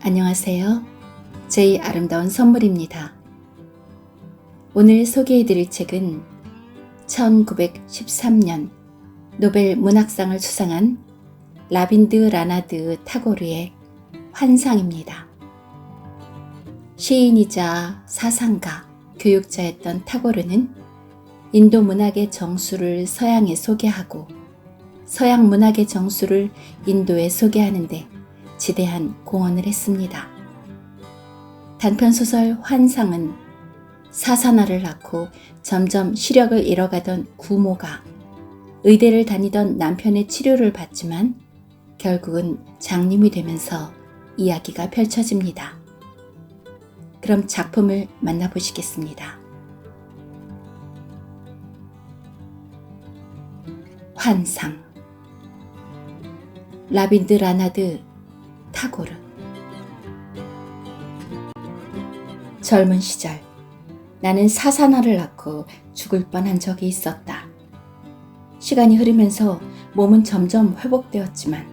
안녕하세요. 제이 아름다운 선물입니다. 오늘 소개해드릴 책은 1913년 노벨 문학상을 수상한 라빈드 라나드 타고르의 환상입니다. 시인이자 사상가, 교육자였던 타고르는 인도 문학의 정수를 서양에 소개하고 서양 문학의 정수를 인도에 소개하는데 지대한 공헌을 했습니다. 단편소설 환상은 사사나를 낳고 점점 시력을 잃어가던 구모가 의대를 다니던 남편의 치료를 받지만 결국은 장님이 되면서 이야기가 펼쳐집니다. 그럼 작품을 만나보시겠습니다. 환상, 라빈드 라나드 타고르. 젊은 시절 나는 사사나를 낳고 죽을 뻔한 적이 있었다. 시간이 흐르면서 몸은 점점 회복되었지만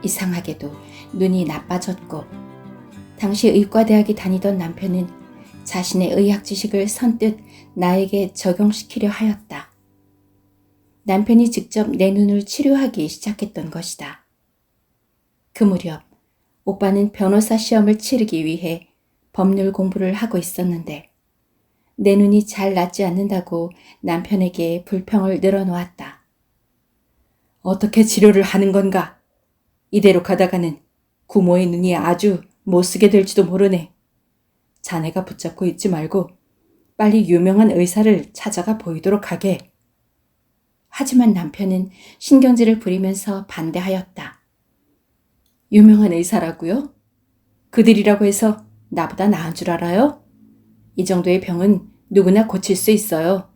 이상하게도 눈이 나빠졌고 당시 의과대학에 다니던 남편은 자신의 의학 지식을 선뜻 나에게 적용시키려 하였다. 남편이 직접 내 눈을 치료하기 시작했던 것이다. 그 무렵 오빠는 변호사 시험을 치르기 위해 법률 공부를 하고 있었는데 내 눈이 잘 낫지 않는다고 남편에게 불평을 늘어놓았다. 어떻게 치료를 하는 건가? 이대로 가다가는 구모의 눈이 아주 못쓰게 될지도 모르네. 자네가 붙잡고 있지 말고 빨리 유명한 의사를 찾아가 보이도록 하게. 하지만 남편은 신경질을 부리면서 반대하였다. 유명한 의사라고요? 그들이라고 해서 나보다 나은 줄 알아요? 이 정도의 병은 누구나 고칠 수 있어요.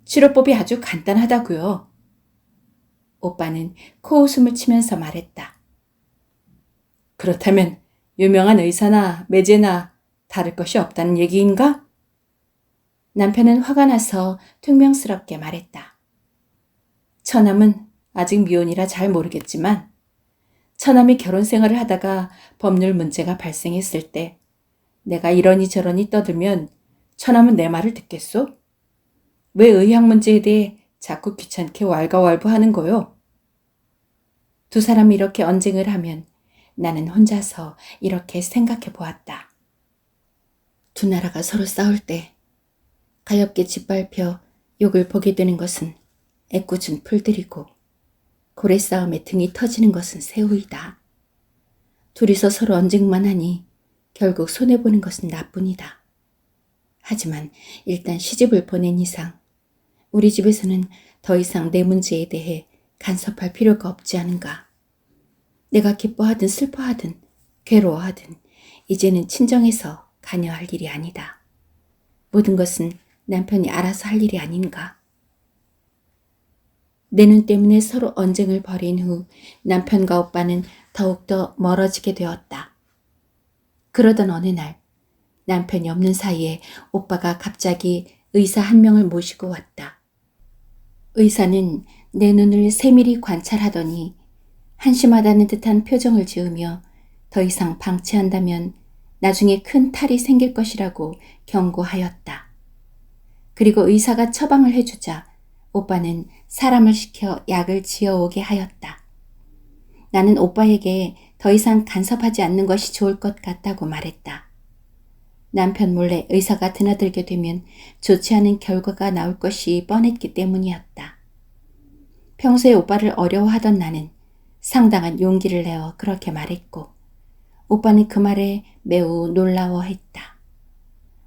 치료법이 아주 간단하다고요. 오빠는 코웃음을 치면서 말했다. 그렇다면 유명한 의사나 매제나 다를 것이 없다는 얘기인가? 남편은 화가 나서 퉁명스럽게 말했다. 처남은 아직 미혼이라 잘 모르겠지만 처남이 결혼 생활을 하다가 법률 문제가 발생했을 때 내가 이러니 저러니 떠들면 처남은 내 말을 듣겠소? 왜 의학 문제에 대해 자꾸 귀찮게 왈가왈부하는 거요? 두 사람이 이렇게 언쟁을 하면 나는 혼자서 이렇게 생각해 보았다. 두 나라가 서로 싸울 때 가엾게 짓밟혀 욕을 보게 되는 것은 애꿎은 풀들이고 고래 싸움에 등이 터지는 것은 새우이다. 둘이서 서로 언쟁만 하니 결국 손해보는 것은 나뿐이다. 하지만 일단 시집을 보낸 이상 우리 집에서는 더 이상 내 문제에 대해 간섭할 필요가 없지 않은가. 내가 기뻐하든 슬퍼하든 괴로워하든 이제는 친정에서 관여할 일이 아니다. 모든 것은 남편이 알아서 할 일이 아닌가. 내 눈 때문에 서로 언쟁을 벌인 후 남편과 오빠는 더욱더 멀어지게 되었다. 그러던 어느 날 남편이 없는 사이에 오빠가 갑자기 의사 한 명을 모시고 왔다. 의사는 내 눈을 세밀히 관찰하더니 한심하다는 듯한 표정을 지으며 더 이상 방치한다면 나중에 큰 탈이 생길 것이라고 경고하였다. 그리고 의사가 처방을 해주자 오빠는 사람을 시켜 약을 지어오게 하였다. 나는 오빠에게 더 이상 간섭하지 않는 것이 좋을 것 같다고 말했다. 남편 몰래 의사가 드나들게 되면 좋지 않은 결과가 나올 것이 뻔했기 때문이었다. 평소에 오빠를 어려워하던 나는 상당한 용기를 내어 그렇게 말했고 오빠는 그 말에 매우 놀라워했다.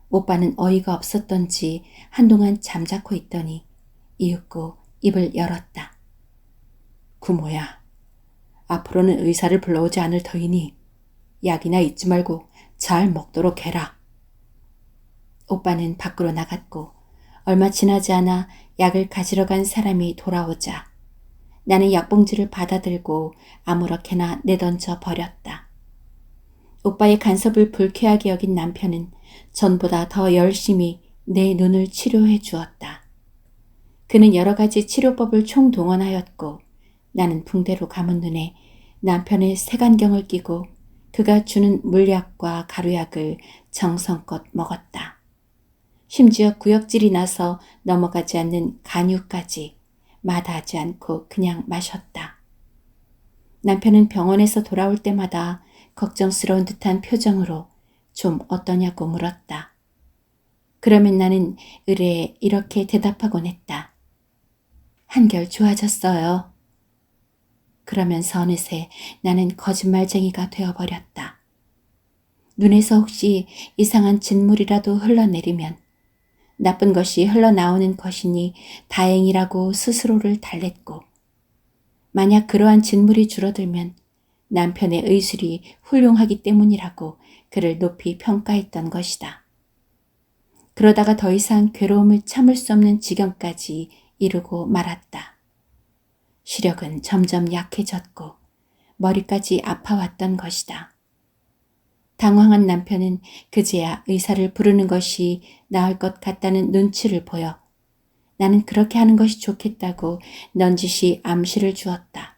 오빠는 어이가 없었던지 한동안 잠자코 있더니 이윽고 입을 열었다. 구모야, 앞으로는 의사를 불러오지 않을 터이니 약이나 잊지 말고 잘 먹도록 해라. 오빠는 밖으로 나갔고 얼마 지나지 않아 약을 가지러 간 사람이 돌아오자 나는 약봉지를 받아들고 아무렇게나 내던져 버렸다. 오빠의 간섭을 불쾌하게 여긴 남편은 전보다 더 열심히 내 눈을 치료해 주었다. 그는 여러 가지 치료법을 총동원하였고 나는 붕대로 감은 눈에 남편의 색안경을 끼고 그가 주는 물약과 가루약을 정성껏 먹었다. 심지어 구역질이 나서 넘어가지 않는 간유까지 마다하지 않고 그냥 마셨다. 남편은 병원에서 돌아올 때마다 걱정스러운 듯한 표정으로 좀 어떠냐고 물었다. 그러면 나는 의뢰에 이렇게 대답하곤 했다. 한결 좋아졌어요. 그러면서 어느새 나는 거짓말쟁이가 되어버렸다. 눈에서 혹시 이상한 진물이라도 흘러내리면 나쁜 것이 흘러나오는 것이니 다행이라고 스스로를 달랬고, 만약 그러한 진물이 줄어들면 남편의 의술이 훌륭하기 때문이라고 그를 높이 평가했던 것이다. 그러다가 더 이상 괴로움을 참을 수 없는 지경까지 이르고 말았다. 시력은 점점 약해졌고 머리까지 아파왔던 것이다. 당황한 남편은 그제야 의사를 부르는 것이 나을 것 같다는 눈치를 보여 나는 그렇게 하는 것이 좋겠다고 넌지시 암시를 주었다.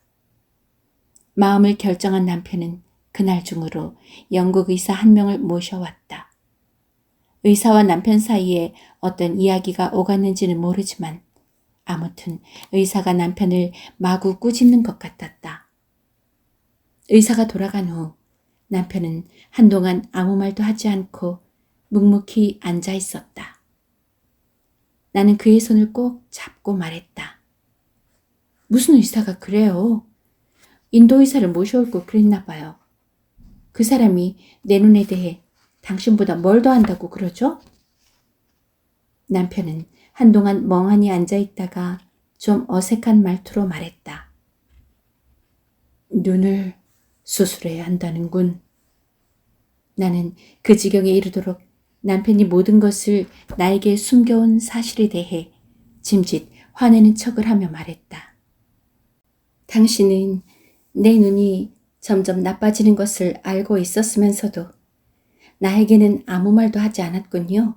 마음을 결정한 남편은 그날 중으로 영국 의사 한 명을 모셔왔다. 의사와 남편 사이에 어떤 이야기가 오갔는지는 모르지만 아무튼 의사가 남편을 마구 꾸짖는 것 같았다. 의사가 돌아간 후 남편은 한동안 아무 말도 하지 않고 묵묵히 앉아 있었다. 나는 그의 손을 꼭 잡고 말했다. 무슨 의사가 그래요? 인도 의사를 모셔올 걸 그랬나 봐요. 그 사람이 내 눈에 대해 당신보다 뭘 더 한다고 그러죠? 남편은 한동안 멍하니 앉아 있다가 좀 어색한 말투로 말했다. 눈을 수술해야 한다는군. 나는 그 지경에 이르도록 남편이 모든 것을 나에게 숨겨온 사실에 대해 짐짓 화내는 척을 하며 말했다. 당신은 내 눈이 점점 나빠지는 것을 알고 있었으면서도 나에게는 아무 말도 하지 않았군요.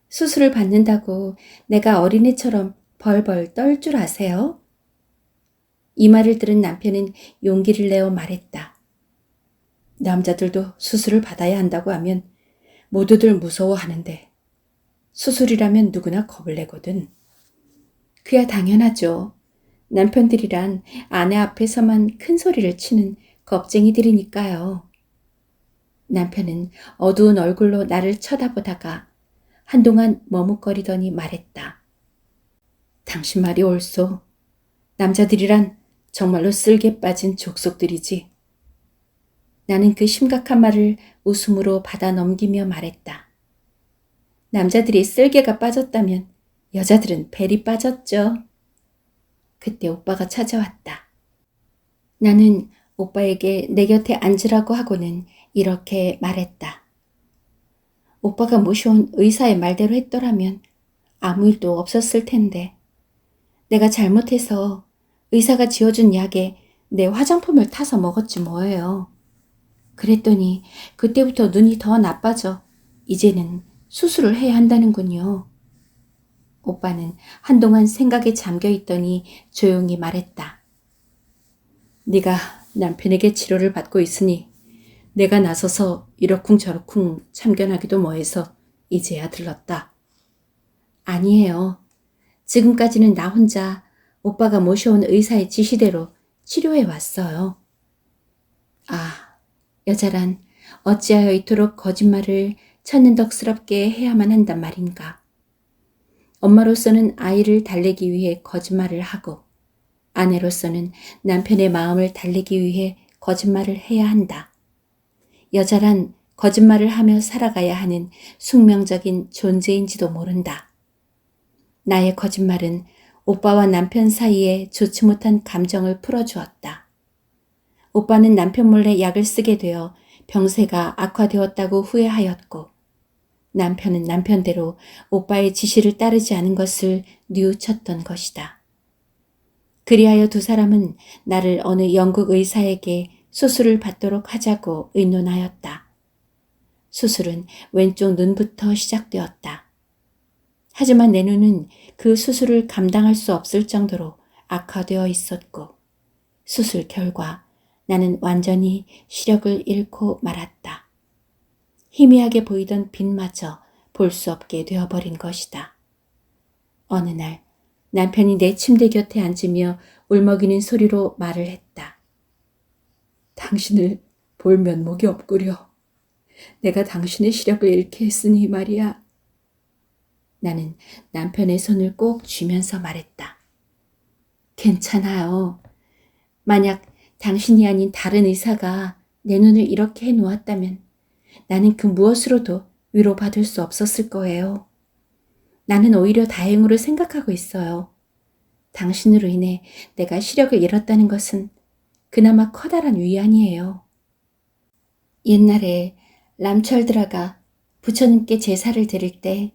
수술을 받는다고 내가 어린애처럼 벌벌 떨 줄 아세요? 이 말을 들은 남편은 용기를 내어 말했다. 남자들도 수술을 받아야 한다고 하면 모두들 무서워하는데 수술이라면 누구나 겁을 내거든. 그야 당연하죠. 남편들이란 아내 앞에서만 큰 소리를 치는 겁쟁이들이니까요. 남편은 어두운 얼굴로 나를 쳐다보다가 한동안 머뭇거리더니 말했다. 당신 말이 옳소. 남자들이란 정말로 쓸개 빠진 족속들이지. 나는 그 심각한 말을 웃음으로 받아 넘기며 말했다. 남자들이 쓸개가 빠졌다면 여자들은 벨이 빠졌죠. 그때 오빠가 찾아왔다. 나는 오빠에게 내 곁에 앉으라고 하고는 이렇게 말했다. 오빠가 모셔온 의사의 말대로 했더라면 아무 일도 없었을 텐데 내가 잘못해서 의사가 지어준 약에 내 화장품을 타서 먹었지 뭐예요. 그랬더니 그때부터 눈이 더 나빠져 이제는 수술을 해야 한다는군요. 오빠는 한동안 생각에 잠겨 있더니 조용히 말했다. 네가 남편에게 치료를 받고 있으니 내가 나서서 이러쿵저러쿵 참견하기도 뭐해서 이제야 들렀다. 아니에요. 지금까지는 나 혼자 오빠가 모셔온 의사의 지시대로 치료해 왔어요. 아, 여자란 어찌하여 이토록 거짓말을 천연덕스럽게 해야만 한단 말인가. 엄마로서는 아이를 달래기 위해 거짓말을 하고 아내로서는 남편의 마음을 달래기 위해 거짓말을 해야 한다. 여자란 거짓말을 하며 살아가야 하는 숙명적인 존재인지도 모른다. 나의 거짓말은 오빠와 남편 사이에 좋지 못한 감정을 풀어주었다. 오빠는 남편 몰래 약을 쓰게 되어 병세가 악화되었다고 후회하였고 남편은 남편대로 오빠의 지시를 따르지 않은 것을 뉘우쳤던 것이다. 그리하여 두 사람은 나를 어느 영국 의사에게 수술을 받도록 하자고 의논하였다. 수술은 왼쪽 눈부터 시작되었다. 하지만 내 눈은 그 수술을 감당할 수 없을 정도로 악화되어 있었고 수술 결과 나는 완전히 시력을 잃고 말았다. 희미하게 보이던 빛마저 볼 수 없게 되어버린 것이다. 어느 날 남편이 내 침대 곁에 앉으며 울먹이는 소리로 말을 했다. 당신을 볼 면목이 없구려. 내가 당신의 시력을 잃게 했으니 말이야. 나는 남편의 손을 꼭 쥐면서 말했다. 괜찮아요. 만약 당신이 아닌 다른 의사가 내 눈을 이렇게 해놓았다면 나는 그 무엇으로도 위로받을 수 없었을 거예요. 나는 오히려 다행으로 생각하고 있어요. 당신으로 인해 내가 시력을 잃었다는 것은 그나마 커다란 위안이에요. 옛날에 람철드라가 부처님께 제사를 드릴 때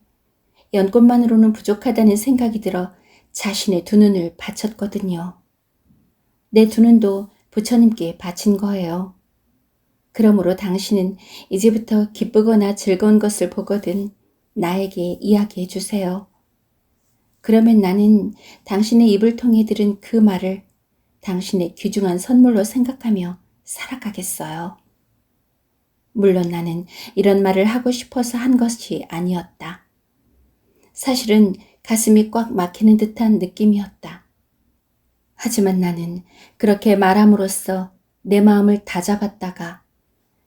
연꽃만으로는 부족하다는 생각이 들어 자신의 두 눈을 바쳤거든요. 내 두 눈도 부처님께 바친 거예요. 그러므로 당신은 이제부터 기쁘거나 즐거운 것을 보거든 나에게 이야기해 주세요. 그러면 나는 당신의 입을 통해 들은 그 말을 당신의 귀중한 선물로 생각하며 살아가겠어요. 물론 나는 이런 말을 하고 싶어서 한 것이 아니었다. 사실은 가슴이 꽉 막히는 듯한 느낌이었다. 하지만 나는 그렇게 말함으로써 내 마음을 다잡았다가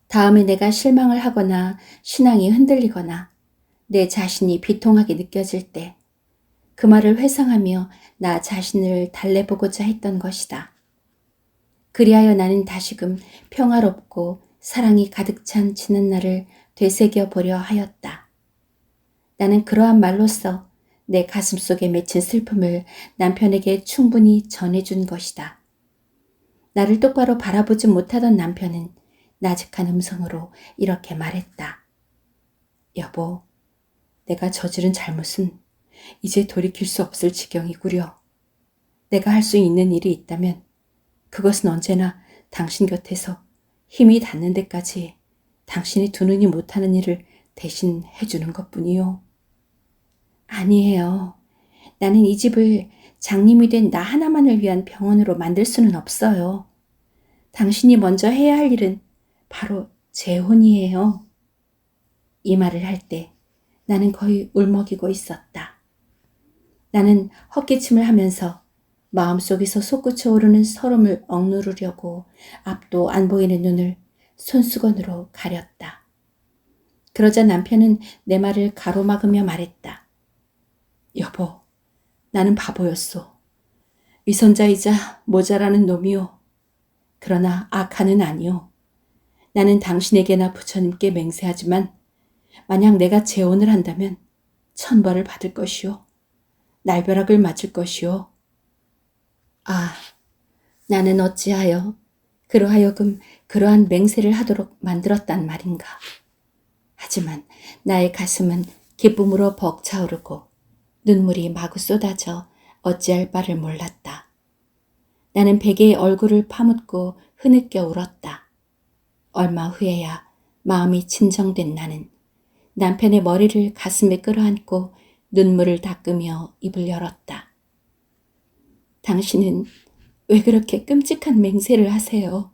다음에 내가 실망을 하거나 신앙이 흔들리거나 내 자신이 비통하게 느껴질 때 그 말을 회상하며 나 자신을 달래보고자 했던 것이다. 그리하여 나는 다시금 평화롭고 사랑이 가득 찬 지난날을 되새겨 보려 하였다. 나는 그러한 말로써 내 가슴속에 맺힌 슬픔을 남편에게 충분히 전해준 것이다. 나를 똑바로 바라보지 못하던 남편은 나직한 음성으로 이렇게 말했다. 여보, 내가 저지른 잘못은 이제 돌이킬 수 없을 지경이구려. 내가 할 수 있는 일이 있다면 그것은 언제나 당신 곁에서 힘이 닿는 데까지 당신이 두 눈이 못하는 일을 대신 해주는 것뿐이요. 아니에요. 나는 이 집을 장님이 된 나 하나만을 위한 병원으로 만들 수는 없어요. 당신이 먼저 해야 할 일은 바로 재혼이에요. 이 말을 할 때 나는 거의 울먹이고 있었다. 나는 헛기침을 하면서 마음속에서 솟구쳐 오르는 서름을 억누르려고 앞도 안 보이는 눈을 손수건으로 가렸다. 그러자 남편은 내 말을 가로막으며 말했다. 여보, 나는 바보였소. 위선자이자 모자라는 놈이요. 그러나 악한은 아니요. 나는 당신에게나 부처님께 맹세하지만 만약 내가 재혼을 한다면 천벌을 받을 것이요. 날벼락을 맞을 것이요. 아, 나는 어찌하여 그러하여금 그러한 맹세를 하도록 만들었단 말인가. 하지만 나의 가슴은 기쁨으로 벅차오르고 눈물이 마구 쏟아져 어찌할 바를 몰랐다. 나는 베개에 얼굴을 파묻고 흐느껴 울었다. 얼마 후에야 마음이 진정된 나는 남편의 머리를 가슴에 끌어안고 눈물을 닦으며 입을 열었다. 당신은 왜 그렇게 끔찍한 맹세를 하세요?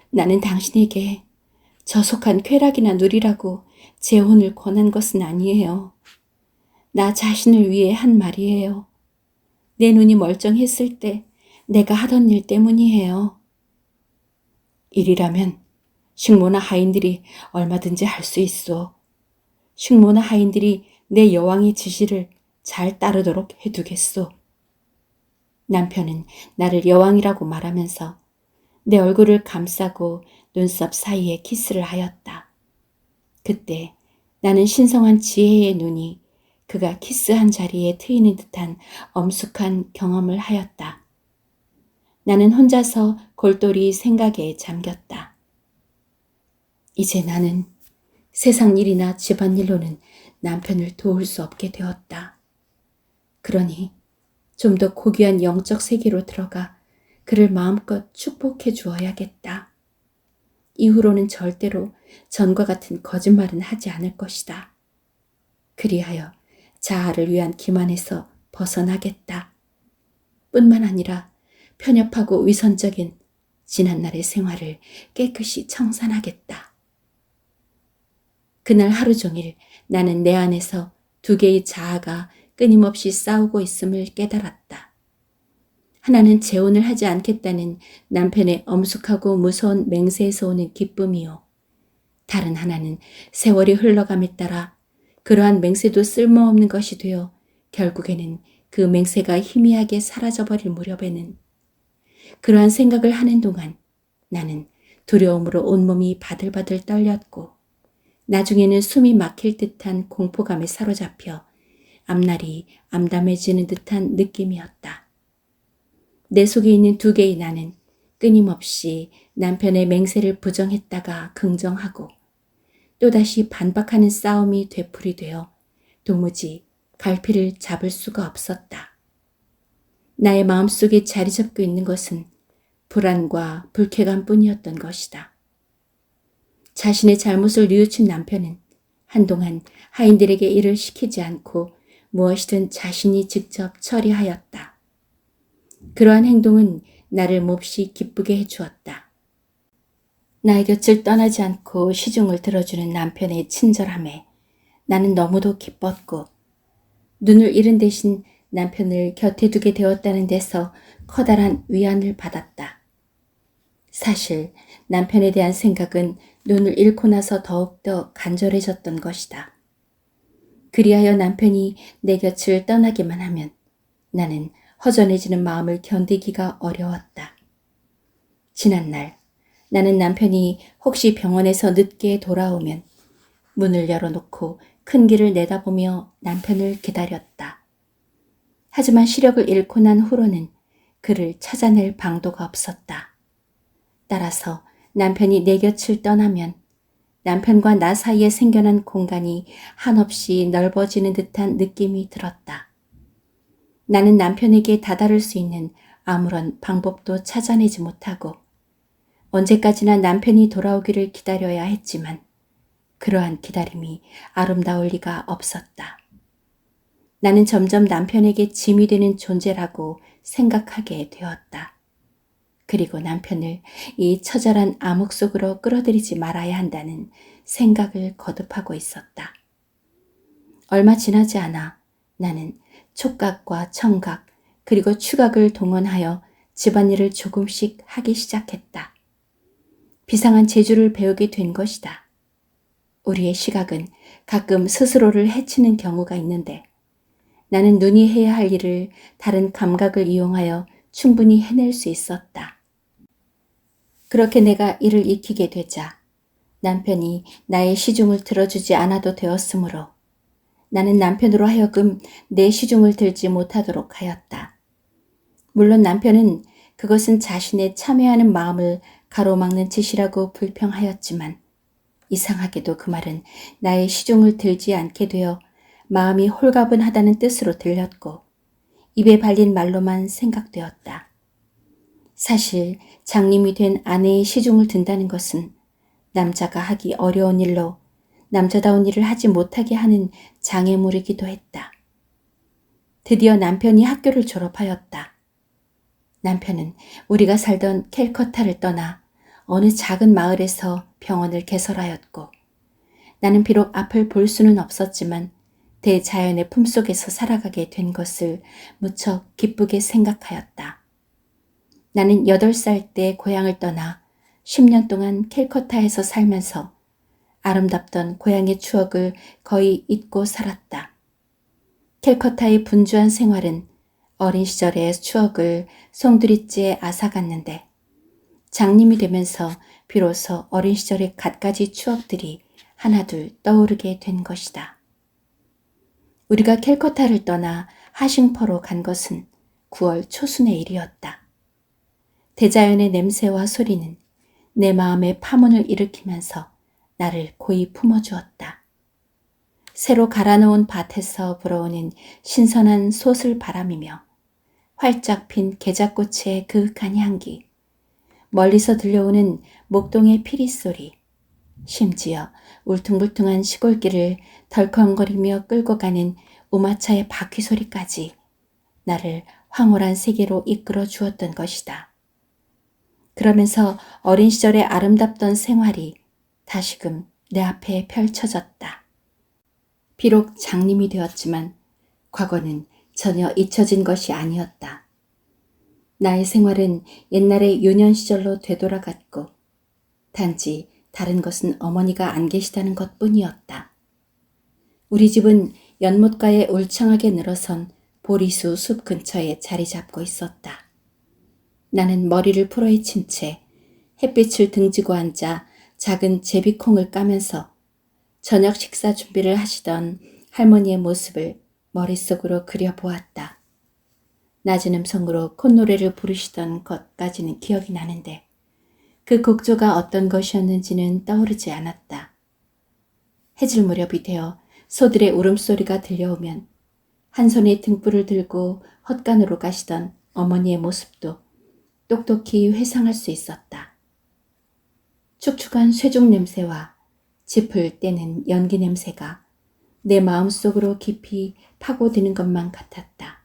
나는 당신에게 저속한 쾌락이나 누리라고 재혼을 권한 것은 아니에요. 나 자신을 위해 한 말이에요. 내 눈이 멀쩡했을 때 내가 하던 일 때문이에요. 일이라면 식모나 하인들이 얼마든지 할 수 있어. 식모나 하인들이 내 여왕의 지시를 잘 따르도록 해두겠소. 남편은 나를 여왕이라고 말하면서 내 얼굴을 감싸고 눈썹 사이에 키스를 하였다. 그때 나는 신성한 지혜의 눈이 그가 키스한 자리에 트이는 듯한 엄숙한 경험을 하였다. 나는 혼자서 골똘히 생각에 잠겼다. 이제 나는 세상 일이나 집안일로는 남편을 도울 수 없게 되었다. 그러니 좀 더 고귀한 영적 세계로 들어가 그를 마음껏 축복해 주어야겠다. 이후로는 절대로 전과 같은 거짓말은 하지 않을 것이다. 그리하여 자아를 위한 기만에서 벗어나겠다. 뿐만 아니라 편협하고 위선적인 지난날의 생활을 깨끗이 청산하겠다. 그날 하루 종일 나는 내 안에서 두 개의 자아가 끊임없이 싸우고 있음을 깨달았다. 하나는 재혼을 하지 않겠다는 남편의 엄숙하고 무서운 맹세에서 오는 기쁨이요. 다른 하나는 세월이 흘러감에 따라 그러한 맹세도 쓸모없는 것이 되어 결국에는 그 맹세가 희미하게 사라져버릴 무렵에는 그러한 생각을 하는 동안 나는 두려움으로 온몸이 바들바들 떨렸고 나중에는 숨이 막힐 듯한 공포감에 사로잡혀 앞날이 암담해지는 듯한 느낌이었다. 내 속에 있는 두 개의 나는 끊임없이 남편의 맹세를 부정했다가 긍정하고 또다시 반박하는 싸움이 되풀이되어 도무지 갈피를 잡을 수가 없었다. 나의 마음속에 자리 잡고 있는 것은 불안과 불쾌감 뿐이었던 것이다. 자신의 잘못을 뉘우친 남편은 한동안 하인들에게 일을 시키지 않고 무엇이든 자신이 직접 처리하였다. 그러한 행동은 나를 몹시 기쁘게 해주었다. 나의 곁을 떠나지 않고 시중을 들어주는 남편의 친절함에 나는 너무도 기뻤고 눈을 잃은 대신 남편을 곁에 두게 되었다는 데서 커다란 위안을 받았다. 사실 남편에 대한 생각은 눈을 잃고 나서 더욱더 간절해졌던 것이다. 그리하여 남편이 내 곁을 떠나기만 하면 나는 허전해지는 마음을 견디기가 어려웠다. 지난날 나는 남편이 혹시 병원에서 늦게 돌아오면 문을 열어놓고 큰 길을 내다보며 남편을 기다렸다. 하지만 시력을 잃고 난 후로는 그를 찾아낼 방도가 없었다. 따라서 남편이 내 곁을 떠나면 남편과 나 사이에 생겨난 공간이 한없이 넓어지는 듯한 느낌이 들었다. 나는 남편에게 다다를 수 있는 아무런 방법도 찾아내지 못하고 언제까지나 남편이 돌아오기를 기다려야 했지만 그러한 기다림이 아름다울 리가 없었다. 나는 점점 남편에게 짐이 되는 존재라고 생각하게 되었다. 그리고 남편을 이 처절한 암흑 속으로 끌어들이지 말아야 한다는 생각을 거듭하고 있었다. 얼마 지나지 않아 나는 촉각과 청각 그리고 추각을 동원하여 집안일을 조금씩 하기 시작했다. 비상한 재주를 배우게 된 것이다. 우리의 시각은 가끔 스스로를 해치는 경우가 있는데 나는 눈이 해야 할 일을 다른 감각을 이용하여 충분히 해낼 수 있었다. 그렇게 내가 이를 익히게 되자 남편이 나의 시중을 들어주지 않아도 되었으므로 나는 남편으로 하여금 내 시중을 들지 못하도록 하였다. 물론 남편은 그것은 자신의 참여하는 마음을 가로막는 짓이라고 불평하였지만 이상하게도 그 말은 나의 시중을 들지 않게 되어 마음이 홀가분하다는 뜻으로 들렸고 입에 발린 말로만 생각되었다. 사실 장님이 된 아내의 시중을 든다는 것은 남자가 하기 어려운 일로 남자다운 일을 하지 못하게 하는 장애물이기도 했다. 드디어 남편이 학교를 졸업하였다. 남편은 우리가 살던 캘커타를 떠나 어느 작은 마을에서 병원을 개설하였고 나는 비록 앞을 볼 수는 없었지만 대자연의 품속에서 살아가게 된 것을 무척 기쁘게 생각하였다. 나는 8살 때 고향을 떠나 10년 동안 캘커타에서 살면서 아름답던 고향의 추억을 거의 잊고 살았다. 캘커타의 분주한 생활은 어린 시절의 추억을 송두리째 앗아갔는데 장님이 되면서 비로소 어린 시절의 갖가지 추억들이 하나둘 떠오르게 된 것이다. 우리가 캘커타를 떠나 하싱퍼로 간 것은 9월 초순의 일이었다. 대자연의 냄새와 소리는 내 마음에 파문을 일으키면서 나를 고이 품어주었다. 새로 갈아놓은 밭에서 불어오는 신선한 솟을 바람이며 활짝 핀 계자꽃의 그윽한 향기, 멀리서 들려오는 목동의 피리 소리, 심지어 울퉁불퉁한 시골길을 덜컹거리며 끌고 가는 우마차의 바퀴 소리까지 나를 황홀한 세계로 이끌어 주었던 것이다. 그러면서 어린 시절의 아름답던 생활이 다시금 내 앞에 펼쳐졌다. 비록 장님이 되었지만 과거는 전혀 잊혀진 것이 아니었다. 나의 생활은 옛날의 유년 시절로 되돌아갔고 단지 다른 것은 어머니가 안 계시다는 것뿐이었다. 우리 집은 연못가에 울창하게 늘어선 보리수 숲 근처에 자리 잡고 있었다. 나는 머리를 풀어헤친 채 햇빛을 등지고 앉아 작은 제비콩을 까면서 저녁 식사 준비를 하시던 할머니의 모습을 머릿속으로 그려보았다. 낮은 음성으로 콧노래를 부르시던 것까지는 기억이 나는데 그 곡조가 어떤 것이었는지는 떠오르지 않았다. 해질 무렵이 되어 소들의 울음소리가 들려오면 한 손에 등불을 들고 헛간으로 가시던 어머니의 모습도 똑똑히 회상할 수 있었다. 축축한 쇠죽 냄새와 짚을 떼는 연기 냄새가 내 마음속으로 깊이 파고드는 것만 같았다.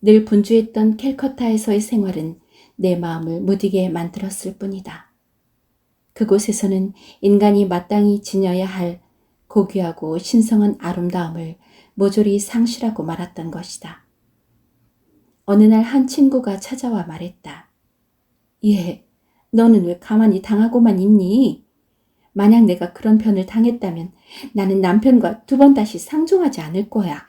늘 분주했던 캘커타에서의 생활은 내 마음을 무디게 만들었을 뿐이다. 그곳에서는 인간이 마땅히 지녀야 할 고귀하고 신성한 아름다움을 모조리 상실하고 말았던 것이다. 어느 날 한 친구가 찾아와 말했다. 예, 너는 왜 가만히 당하고만 있니? 만약 내가 그런 편을 당했다면 나는 남편과 두 번 다시 상종하지 않을 거야.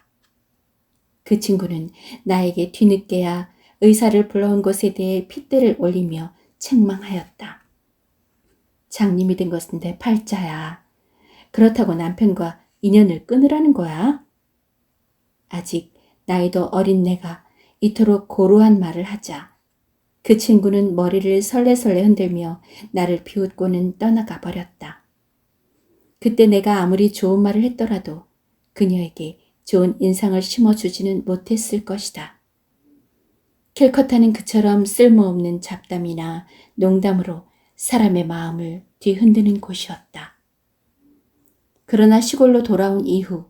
그 친구는 나에게 뒤늦게야 의사를 불러온 것에 대해 핏대를 올리며 책망하였다. 장님이 된 것은 내 팔자야. 그렇다고 남편과 인연을 끊으라는 거야? 아직 나이도 어린 내가 이토록 고루한 말을 하자 그 친구는 머리를 설레설레 흔들며 나를 비웃고는 떠나가 버렸다. 그때 내가 아무리 좋은 말을 했더라도 그녀에게 좋은 인상을 심어주지는 못했을 것이다. 캘커타는 그처럼 쓸모없는 잡담이나 농담으로 사람의 마음을 뒤흔드는 곳이었다. 그러나 시골로 돌아온 이후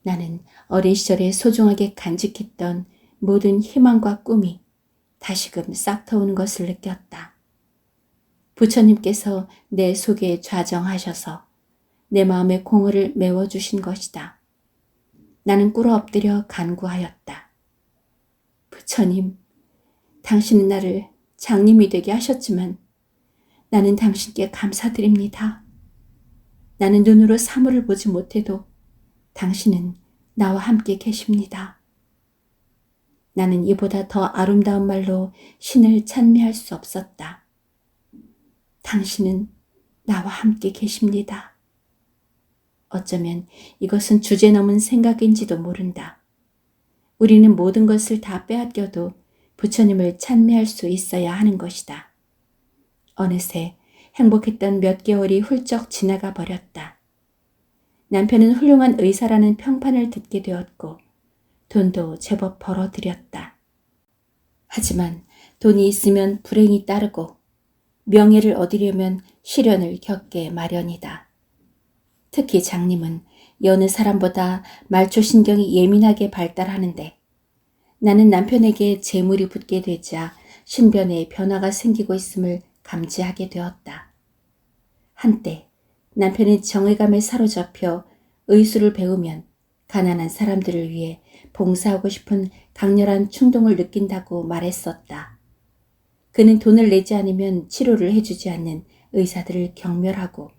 나는 어린 시절에 소중하게 간직했던 모든 희망과 꿈이 다시금 싹 트오는 것을 느꼈다. 부처님께서 내 속에 좌정하셔서 내 마음의 공허를 메워주신 것이다. 나는 꿇어 엎드려 간구하였다. 부처님, 당신은 나를 장님이 되게 하셨지만 나는 당신께 감사드립니다. 나는 눈으로 사물을 보지 못해도 당신은 나와 함께 계십니다. 나는 이보다 더 아름다운 말로 신을 찬미할 수 없었다. 당신은 나와 함께 계십니다. 어쩌면 이것은 주제넘은 생각인지도 모른다. 우리는 모든 것을 다 빼앗겨도 부처님을 찬미할 수 있어야 하는 것이다. 어느새 행복했던 몇 개월이 훌쩍 지나가 버렸다. 남편은 훌륭한 의사라는 평판을 듣게 되었고 돈도 제법 벌어들였다. 하지만 돈이 있으면 불행이 따르고 명예를 얻으려면 시련을 겪게 마련이다. 특히 장님은 여느 사람보다 말초신경이 예민하게 발달하는데 나는 남편에게 재물이 붙게 되자 신변에 변화가 생기고 있음을 감지하게 되었다. 한때 남편이 정의감에 사로잡혀 의술을 배우면 가난한 사람들을 위해 봉사하고 싶은 강렬한 충동을 느낀다고 말했었다. 그는 돈을 내지 않으면 치료를 해주지 않는 의사들을 경멸하고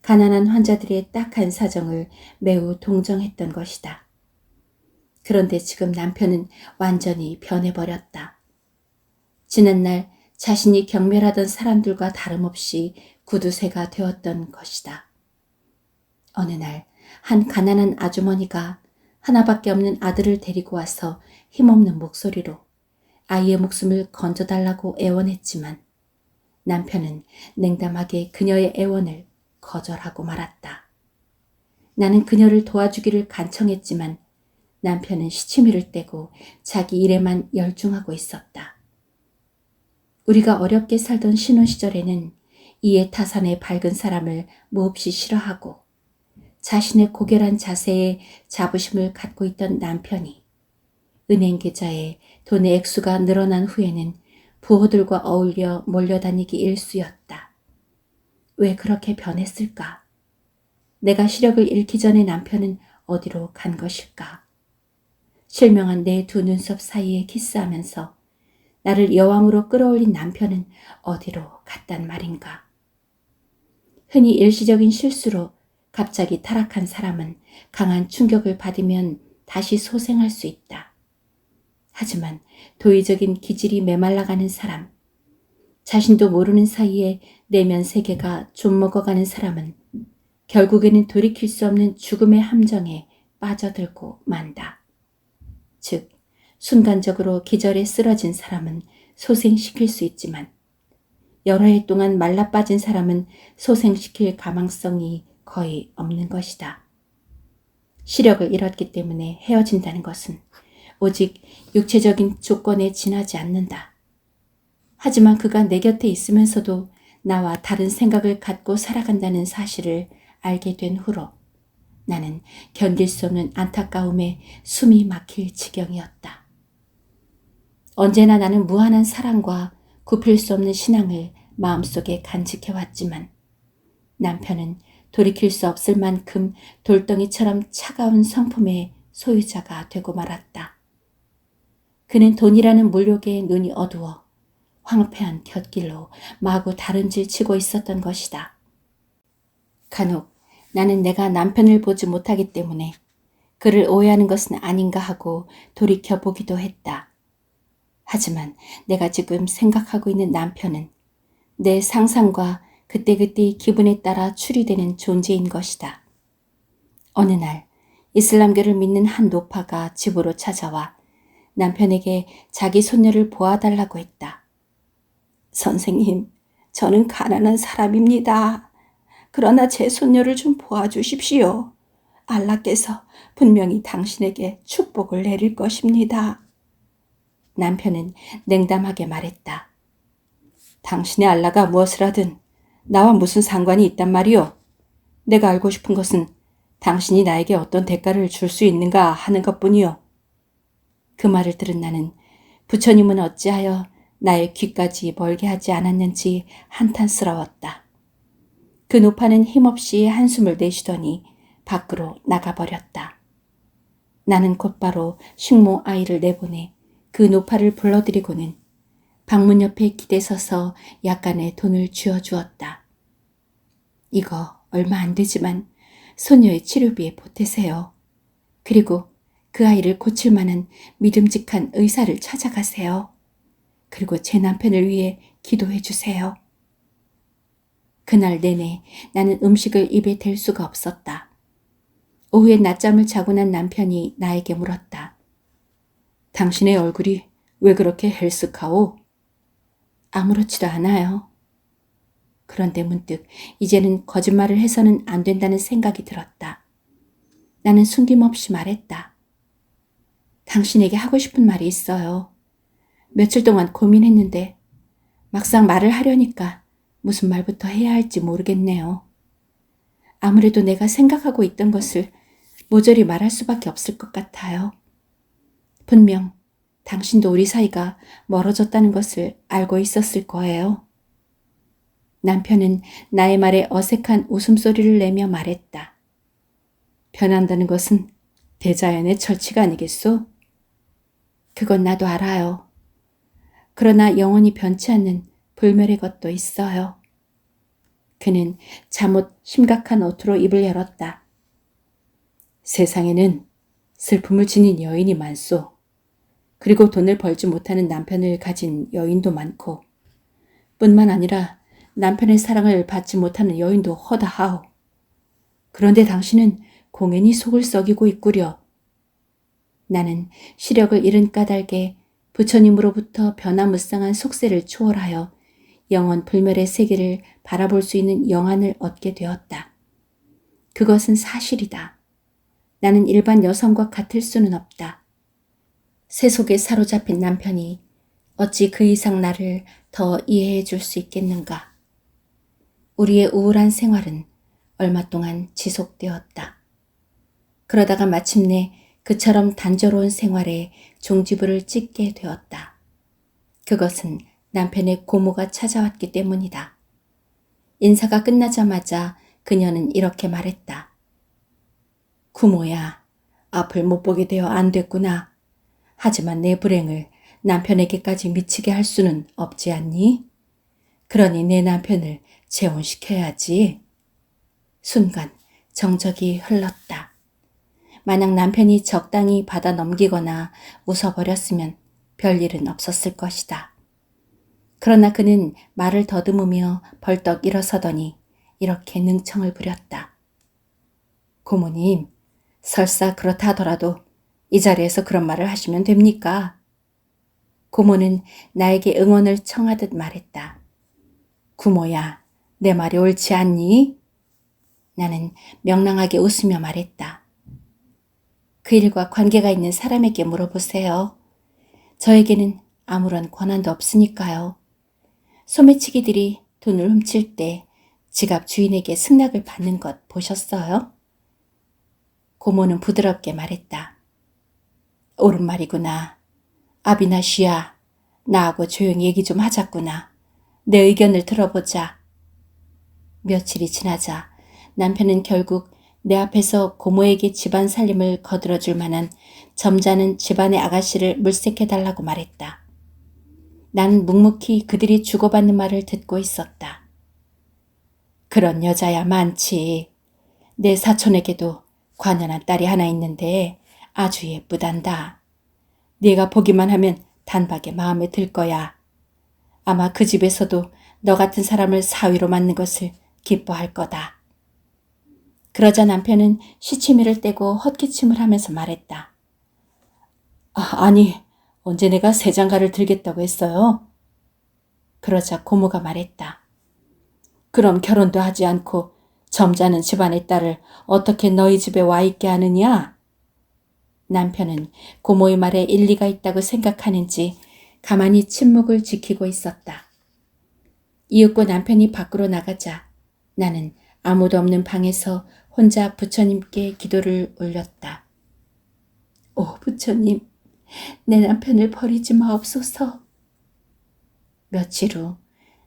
가난한 환자들의 딱한 사정을 매우 동정했던 것이다. 그런데 지금 남편은 완전히 변해버렸다. 지난날 자신이 경멸하던 사람들과 다름없이 구두쇠가 되었던 것이다. 어느 날 한 가난한 아주머니가 하나밖에 없는 아들을 데리고 와서 힘없는 목소리로 아이의 목숨을 건져달라고 애원했지만 남편은 냉담하게 그녀의 애원을 거절하고 말았다. 나는 그녀를 도와주기를 간청했지만 남편은 시치미를 떼고 자기 일에만 열중하고 있었다. 우리가 어렵게 살던 신혼 시절에는 이에 타산의 밝은 사람을 몹시 싫어하고 자신의 고결한 자세에 자부심을 갖고 있던 남편이 은행 계좌에 돈의 액수가 늘어난 후에는 부호들과 어울려 몰려다니기 일쑤였다. 왜 그렇게 변했을까? 내가 시력을 잃기 전에 남편은 어디로 간 것일까? 실명한 내 두 눈썹 사이에 키스하면서 나를 여왕으로 끌어올린 남편은 어디로 갔단 말인가? 흔히 일시적인 실수로 갑자기 타락한 사람은 강한 충격을 받으면 다시 소생할 수 있다. 하지만 도의적인 기질이 메말라가는 사람, 자신도 모르는 사이에 내면 세계가 좀먹어가는 사람은 결국에는 돌이킬 수 없는 죽음의 함정에 빠져들고 만다. 즉, 순간적으로 기절에 쓰러진 사람은 소생시킬 수 있지만 여러 해 동안 말라빠진 사람은 소생시킬 가망성이 거의 없는 것이다. 시력을 잃었기 때문에 헤어진다는 것은 오직 육체적인 조건에 지나지 않는다. 하지만 그가 내 곁에 있으면서도 나와 다른 생각을 갖고 살아간다는 사실을 알게 된 후로 나는 견딜 수 없는 안타까움에 숨이 막힐 지경이었다. 언제나 나는 무한한 사랑과 굽힐 수 없는 신앙을 마음속에 간직해왔지만 남편은 돌이킬 수 없을 만큼 돌덩이처럼 차가운 성품의 소유자가 되고 말았다. 그는 돈이라는 물욕에 눈이 어두워 황폐한 곁길로 마구 다른질 치고 있었던 것이다. 간혹 나는 내가 남편을 보지 못하기 때문에 그를 오해하는 것은 아닌가 하고 돌이켜보기도 했다. 하지만 내가 지금 생각하고 있는 남편은 내 상상과 그때그때 기분에 따라 추리되는 존재인 것이다. 어느 날 이슬람교를 믿는 한 노파가 집으로 찾아와 남편에게 자기 손녀를 보아달라고 했다. 선생님, 저는 가난한 사람입니다. 그러나 제 손녀를 좀 보아주십시오. 알라께서 분명히 당신에게 축복을 내릴 것입니다. 남편은 냉담하게 말했다. 당신의 알라가 무엇을 하든 나와 무슨 상관이 있단 말이오. 내가 알고 싶은 것은 당신이 나에게 어떤 대가를 줄 수 있는가 하는 것뿐이오. 그 말을 들은 나는 부처님은 어찌하여 나의 귀까지 멀게 하지 않았는지 한탄스러웠다. 그 노파는 힘없이 한숨을 내쉬더니 밖으로 나가버렸다. 나는 곧바로 식모 아이를 내보내 그 노파를 불러들이고는 방문 옆에 기대서서 약간의 돈을 쥐어주었다. 이거 얼마 안 되지만 소녀의 치료비에 보태세요. 그리고 그 아이를 고칠 만한 믿음직한 의사를 찾아가세요. 그리고 제 남편을 위해 기도해 주세요. 그날 내내 나는 음식을 입에 댈 수가 없었다. 오후에 낮잠을 자고 난 남편이 나에게 물었다. 당신의 얼굴이 왜 그렇게 헬쓱하오? 아무렇지도 않아요. 그런데 문득 이제는 거짓말을 해서는 안 된다는 생각이 들었다. 나는 숨김없이 말했다. 당신에게 하고 싶은 말이 있어요. 며칠 동안 고민했는데 막상 말을 하려니까 무슨 말부터 해야 할지 모르겠네요. 아무래도 내가 생각하고 있던 것을 모조리 말할 수밖에 없을 것 같아요. 분명 당신도 우리 사이가 멀어졌다는 것을 알고 있었을 거예요. 남편은 나의 말에 어색한 웃음소리를 내며 말했다. 변한다는 것은 대자연의 철칙 아니겠소? 그건 나도 알아요. 그러나 영원히 변치 않는 불멸의 것도 있어요. 그는 잠옷 심각한 어투로 입을 열었다. 세상에는 슬픔을 지닌 여인이 많소. 그리고 돈을 벌지 못하는 남편을 가진 여인도 많고 뿐만 아니라 남편의 사랑을 받지 못하는 여인도 허다하오. 그런데 당신은 공연히 속을 썩이고 있구려. 나는 시력을 잃은 까닭에 부처님으로부터 변화무쌍한 속세를 초월하여 영원 불멸의 세계를 바라볼 수 있는 영안을 얻게 되었다. 그것은 사실이다. 나는 일반 여성과 같을 수는 없다. 세속에 사로잡힌 남편이 어찌 그 이상 나를 더 이해해 줄 수 있겠는가. 우리의 우울한 생활은 얼마 동안 지속되었다. 그러다가 마침내 그처럼 단조로운 생활에 종지부를 찍게 되었다. 그것은 남편의 고모가 찾아왔기 때문이다. 인사가 끝나자마자 그녀는 이렇게 말했다. 구모야, 앞을 못 보게 되어 안 됐구나. 하지만 내 불행을 남편에게까지 미치게 할 수는 없지 않니? 그러니 내 남편을 재혼시켜야지. 순간 정적이 흘렀다. 만약 남편이 적당히 받아 넘기거나 웃어버렸으면 별일은 없었을 것이다. 그러나 그는 말을 더듬으며 벌떡 일어서더니 이렇게 능청을 부렸다. 고모님, 설사 그렇다 하더라도 이 자리에서 그런 말을 하시면 됩니까? 고모는 나에게 응원을 청하듯 말했다. 구모야, 내 말이 옳지 않니? 나는 명랑하게 웃으며 말했다. 그 일과 관계가 있는 사람에게 물어보세요. 저에게는 아무런 권한도 없으니까요. 소매치기들이 돈을 훔칠 때 지갑 주인에게 승낙을 받는 것 보셨어요? 고모는 부드럽게 말했다. 옳은 말이구나. 아비나 쉬야, 나하고 조용히 얘기 좀 하자꾸나. 내 의견을 들어보자. 며칠이 지나자 남편은 결국 내 앞에서 고모에게 집안 살림을 거들어줄 만한 점잖은 집안의 아가씨를 물색해달라고 말했다. 나는 묵묵히 그들이 주고받는 말을 듣고 있었다. 그런 여자야 많지. 내 사촌에게도 관연한 딸이 하나 있는데 아주 예쁘단다. 네가 보기만 하면 단박에 마음에 들 거야. 아마 그 집에서도 너 같은 사람을 사위로 맞는 것을 기뻐할 거다. 그러자 남편은 시치미를 떼고 헛기침을 하면서 말했다. 아니, 언제 내가 새 장가를 들겠다고 했어요? 그러자 고모가 말했다. 그럼 결혼도 하지 않고 점잖은 집안의 딸을 어떻게 너희 집에 와 있게 하느냐? 남편은 고모의 말에 일리가 있다고 생각하는지 가만히 침묵을 지키고 있었다. 이윽고 남편이 밖으로 나가자 나는 아무도 없는 방에서 혼자 부처님께 기도를 올렸다. 오 부처님, 내 남편을 버리지 마옵소서. 며칠 후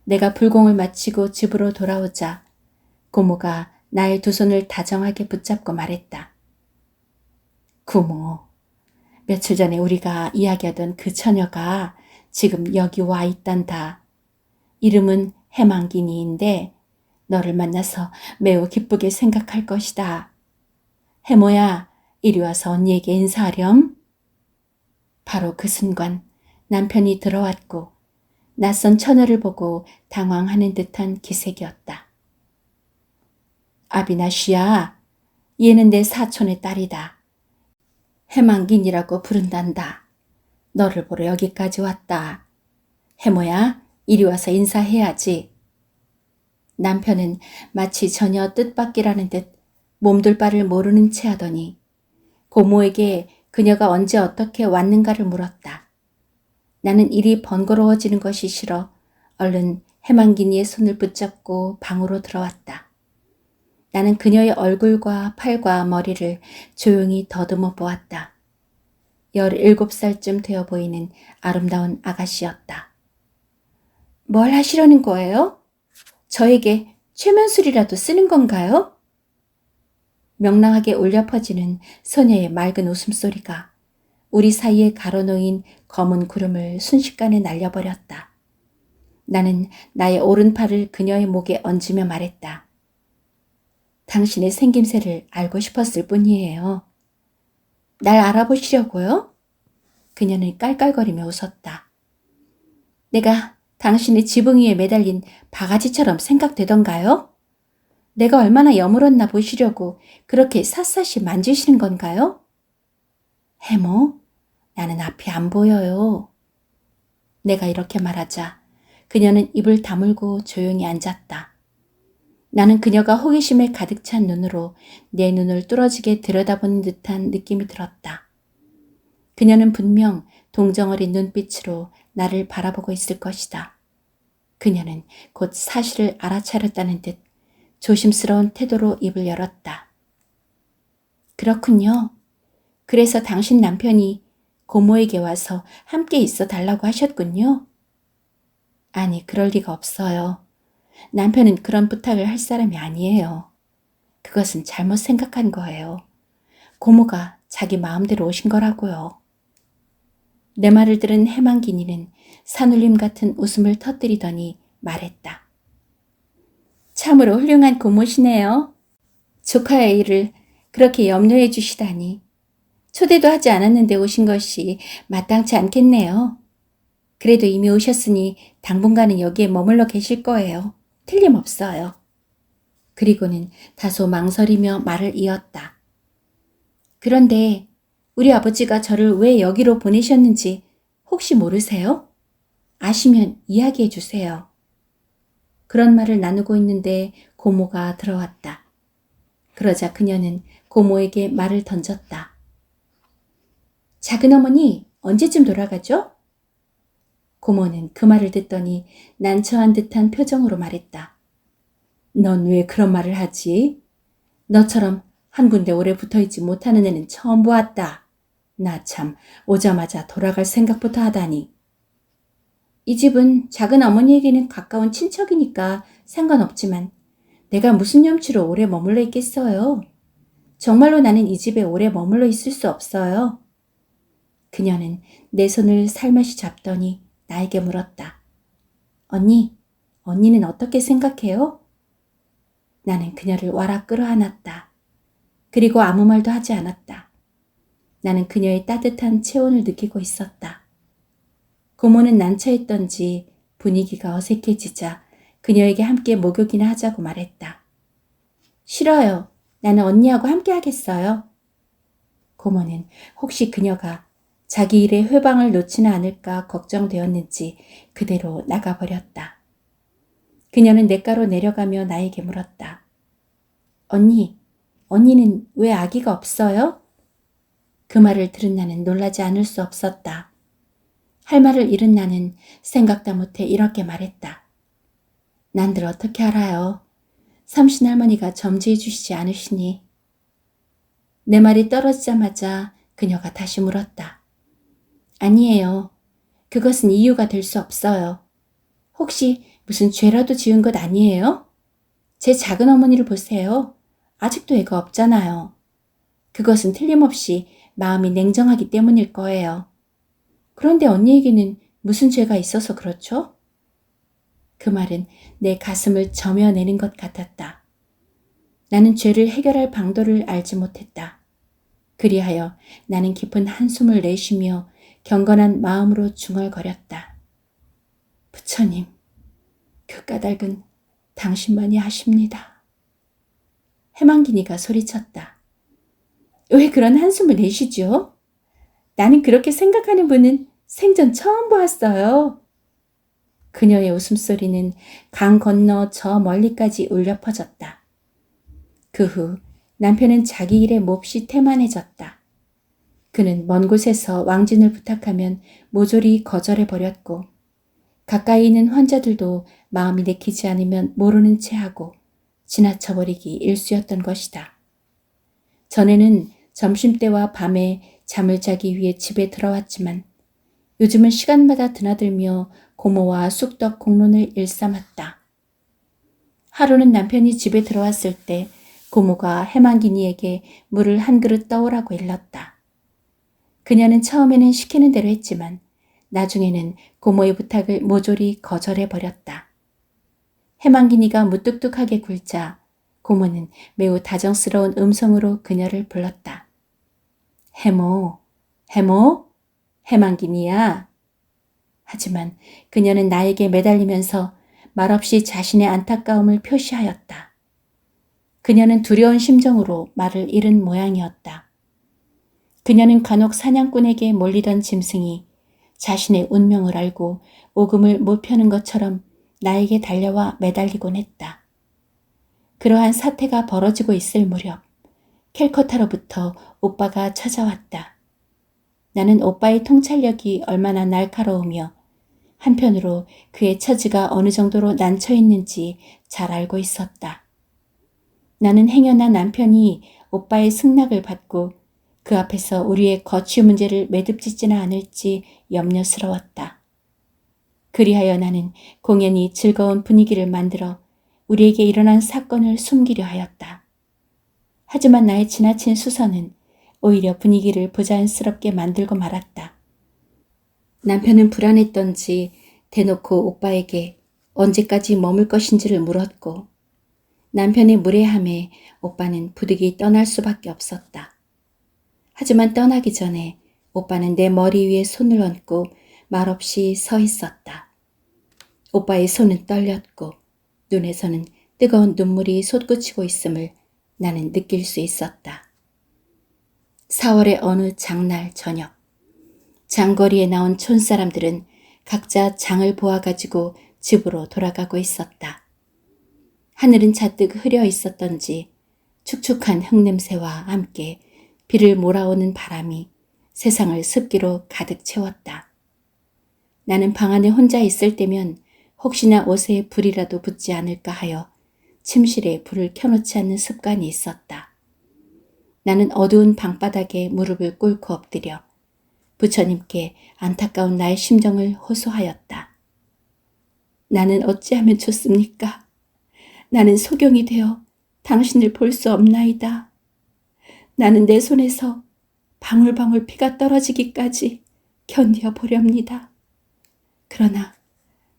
내가 불공을 마치고 집으로 돌아오자 고모가 나의 두 손을 다정하게 붙잡고 말했다. 고모, 며칠 전에 우리가 이야기하던 그 처녀가 지금 여기 와 있단다. 이름은 해망기니인데 너를 만나서 매우 기쁘게 생각할 것이다. 해모야, 이리 와서 언니에게 인사하렴. 바로 그 순간 남편이 들어왔고 낯선 처녀를 보고 당황하는 듯한 기색이었다. 아비나쉬야, 얘는 내 사촌의 딸이다. 해망긴이라고 부른단다. 너를 보러 여기까지 왔다. 해모야, 이리 와서 인사해야지. 남편은 마치 전혀 뜻밖이라는 듯 몸둘 바를 모르는 채 하더니 고모에게 그녀가 언제 어떻게 왔는가를 물었다. 나는 일이 번거로워지는 것이 싫어 얼른 해망기니의 손을 붙잡고 방으로 들어왔다. 나는 그녀의 얼굴과 팔과 머리를 조용히 더듬어 보았다. 17살쯤 되어 보이는 아름다운 아가씨였다. 뭘 하시려는 거예요? 저에게 최면술이라도 쓰는 건가요? 명랑하게 울려 퍼지는 소녀의 맑은 웃음소리가 우리 사이에 가로놓인 검은 구름을 순식간에 날려버렸다. 나는 나의 오른팔을 그녀의 목에 얹으며 말했다. 당신의 생김새를 알고 싶었을 뿐이에요. 날 알아보시려고요? 그녀는 깔깔거리며 웃었다. 내가 당신의 지붕 위에 매달린 바가지처럼 생각되던가요? 내가 얼마나 여물었나 보시려고 그렇게 샅샅이 만지시는 건가요? 해모, 나는 앞이 안 보여요. 내가 이렇게 말하자 그녀는 입을 다물고 조용히 앉았다. 나는 그녀가 호기심에 가득 찬 눈으로 내 눈을 뚫어지게 들여다보는 듯한 느낌이 들었다. 그녀는 분명 동정어린 눈빛으로 나를 바라보고 있을 것이다. 그녀는 곧 사실을 알아차렸다는 듯 조심스러운 태도로 입을 열었다. 그렇군요. 그래서 당신 남편이 고모에게 와서 함께 있어 달라고 하셨군요. 아니, 그럴 리가 없어요. 남편은 그런 부탁을 할 사람이 아니에요. 그것은 잘못 생각한 거예요. 고모가 자기 마음대로 오신 거라고요. 내 말을 들은 해망기니는 산울림 같은 웃음을 터뜨리더니 말했다. 참으로 훌륭한 고모시네요. 조카의 일을 그렇게 염려해 주시다니. 초대도 하지 않았는데 오신 것이 마땅치 않겠네요. 그래도 이미 오셨으니 당분간은 여기에 머물러 계실 거예요. 틀림없어요. 그리고는 다소 망설이며 말을 이었다. 그런데 우리 아버지가 저를 왜 여기로 보내셨는지 혹시 모르세요? 아시면 이야기해 주세요. 그런 말을 나누고 있는데 고모가 들어왔다. 그러자 그녀는 고모에게 말을 던졌다. 작은 어머니, 언제쯤 돌아가죠? 고모는 그 말을 듣더니 난처한 듯한 표정으로 말했다. 넌 왜 그런 말을 하지? 너처럼 한 군데 오래 붙어있지 못하는 애는 처음 보았다. 나 참 오자마자 돌아갈 생각부터 하다니. 이 집은 작은 어머니에게는 가까운 친척이니까 상관없지만 내가 무슨 염치로 오래 머물러 있겠어요. 정말로 나는 이 집에 오래 머물러 있을 수 없어요. 그녀는 내 손을 살며시 잡더니 나에게 물었다. 언니는 어떻게 생각해요? 나는 그녀를 와락 끌어안았다. 그리고 아무 말도 하지 않았다. 나는 그녀의 따뜻한 체온을 느끼고 있었다. 고모는 난처했던지 분위기가 어색해지자 그녀에게 함께 목욕이나 하자고 말했다. 싫어요. 나는 언니하고 함께 하겠어요. 고모는 혹시 그녀가 자기 일에 회방을 놓지는 않을까 걱정되었는지 그대로 나가버렸다. 그녀는 냇가로 내려가며 나에게 물었다. 언니는 왜 아기가 없어요? 그 말을 들은 나는 놀라지 않을 수 없었다. 할 말을 잃은 나는 생각도 못해 이렇게 말했다. 난들 어떻게 알아요? 삼신할머니가 점지해 주시지 않으시니. 내 말이 떨어지자마자 그녀가 다시 물었다. 아니에요. 그것은 이유가 될 수 없어요. 혹시 무슨 죄라도 지은 것 아니에요? 제 작은 어머니를 보세요. 아직도 애가 없잖아요. 그것은 틀림없이 마음이 냉정하기 때문일 거예요. 그런데 언니에게는 무슨 죄가 있어서 그렇죠? 그 말은 내 가슴을 저며내는 것 같았다. 나는 죄를 해결할 방도를 알지 못했다. 그리하여 나는 깊은 한숨을 내쉬며 경건한 마음으로 중얼거렸다. 부처님, 그 까닭은 당신만이 하십니다. 해망기니가 소리쳤다. 왜 그런 한숨을 내쉬죠? 나는 그렇게 생각하는 분은 생전 처음 보았어요. 그녀의 웃음소리는 강 건너 저 멀리까지 울려 퍼졌다. 그 후 남편은 자기 일에 몹시 태만해졌다. 그는 먼 곳에서 왕진을 부탁하면 모조리 거절해버렸고 가까이 있는 환자들도 마음이 내키지 않으면 모르는 체하고 지나쳐버리기 일쑤였던 것이다. 전에는 점심때와 밤에 잠을 자기 위해 집에 들어왔지만 요즘은 시간마다 드나들며 고모와 쑥떡 공론을 일삼았다. 하루는 남편이 집에 들어왔을 때 고모가 해망기니에게 물을 한 그릇 떠오라고 일렀다. 그녀는 처음에는 시키는 대로 했지만 나중에는 고모의 부탁을 모조리 거절해버렸다. 해망기니가 무뚝뚝하게 굴자 고모는 매우 다정스러운 음성으로 그녀를 불렀다. 해모, 해망기니야. 하지만 그녀는 나에게 매달리면서 말없이 자신의 안타까움을 표시하였다. 그녀는 두려운 심정으로 말을 잃은 모양이었다. 그녀는 간혹 사냥꾼에게 몰리던 짐승이 자신의 운명을 알고 오금을 못 펴는 것처럼 나에게 달려와 매달리곤 했다. 그러한 사태가 벌어지고 있을 무렵 캘커타로부터 오빠가 찾아왔다. 나는 오빠의 통찰력이 얼마나 날카로우며 한편으로 그의 처지가 어느 정도로 난처 있는지 잘 알고 있었다. 나는 행여나 남편이 오빠의 승낙을 받고 그 앞에서 우리의 거취 문제를 매듭짓지는 않을지 염려스러웠다. 그리하여 나는 공연히 즐거운 분위기를 만들어 우리에게 일어난 사건을 숨기려 하였다. 하지만 나의 지나친 수선은 오히려 분위기를 부자연스럽게 만들고 말았다. 남편은 불안했던지 대놓고 오빠에게 언제까지 머물 것인지를 물었고, 남편의 무례함에 오빠는 부득이 떠날 수밖에 없었다. 하지만 떠나기 전에 오빠는 내 머리 위에 손을 얹고 말없이 서 있었다. 오빠의 손은 떨렸고 눈에서는 뜨거운 눈물이 솟구치고 있음을 나는 느낄 수 있었다. 4월의 어느 장날 저녁, 장거리에 나온 촌사람들은 각자 장을 보아가지고 집으로 돌아가고 있었다. 하늘은 잔뜩 흐려 있었던지 축축한 흙냄새와 함께 비를 몰아오는 바람이 세상을 습기로 가득 채웠다. 나는 방 안에 혼자 있을 때면 혹시나 옷에 불이라도 붙지 않을까 하여 침실에 불을 켜놓지 않는 습관이 있었다. 나는 어두운 방바닥에 무릎을 꿇고 엎드려 부처님께 안타까운 나의 심정을 호소하였다. 나는 어찌하면 좋습니까? 나는 소경이 되어 당신을 볼 수 없나이다. 나는 내 손에서 방울방울 피가 떨어지기까지 견뎌 보렵니다. 그러나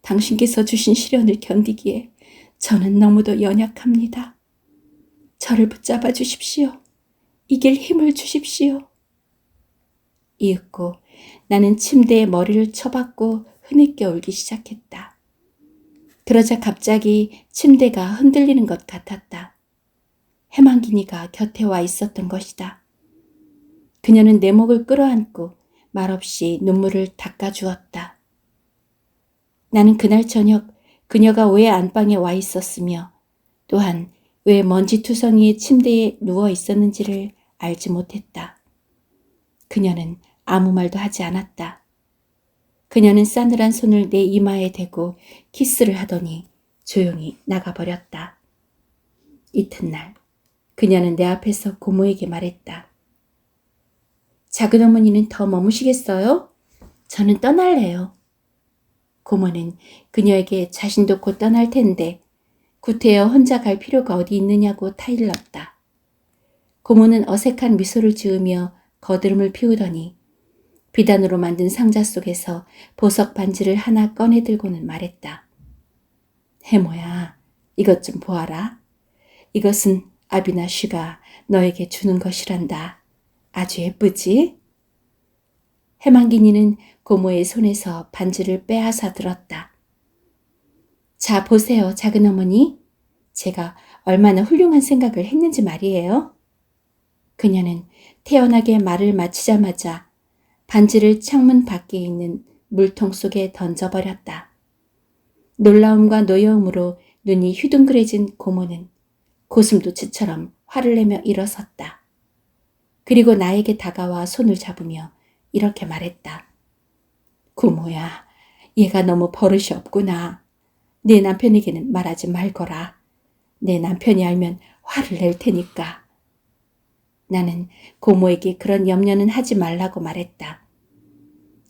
당신께서 주신 시련을 견디기에 저는 너무도 연약합니다. 저를 붙잡아 주십시오. 이길 힘을 주십시오. 이윽고 나는 침대에 머리를 쳐박고 흐느껴 울기 시작했다. 그러자 갑자기 침대가 흔들리는 것 같았다. 해망기니가 곁에 와 있었던 것이다. 그녀는 내 목을 끌어안고 말없이 눈물을 닦아주었다. 나는 그날 저녁 그녀가 왜 안방에 와 있었으며 또한 왜 먼지투성이의 침대에 누워 있었는지를 알지 못했다. 그녀는 아무 말도 하지 않았다. 그녀는 싸늘한 손을 내 이마에 대고 키스를 하더니 조용히 나가버렸다. 이튿날 그녀는 내 앞에서 고모에게 말했다. 작은 어머니는 더 머무시겠어요? 저는 떠날래요. 고모는 그녀에게 자신도 곧 떠날 텐데 구태여 혼자 갈 필요가 어디 있느냐고 타일렀다. 고모는 어색한 미소를 지으며 거드름을 피우더니 비단으로 만든 상자 속에서 보석 반지를 하나 꺼내 들고는 말했다. 해모야, 이것 좀 보아라. 이것은 아비나쉬가 너에게 주는 것이란다. 아주 예쁘지? 해망기니는 고모의 손에서 반지를 빼앗아 들었다. 자, 보세요, 작은 어머니. 제가 얼마나 훌륭한 생각을 했는지 말이에요. 그녀는 태연하게 말을 마치자마자 반지를 창문 밖에 있는 물통 속에 던져버렸다. 놀라움과 노여움으로 눈이 휘둥그레진 고모는 고슴도치처럼 화를 내며 일어섰다. 그리고 나에게 다가와 손을 잡으며 이렇게 말했다. 고모야, 얘가 너무 버릇이 없구나. 내 남편에게는 말하지 말거라. 내 남편이 알면 화를 낼 테니까. 나는 고모에게 그런 염려는 하지 말라고 말했다.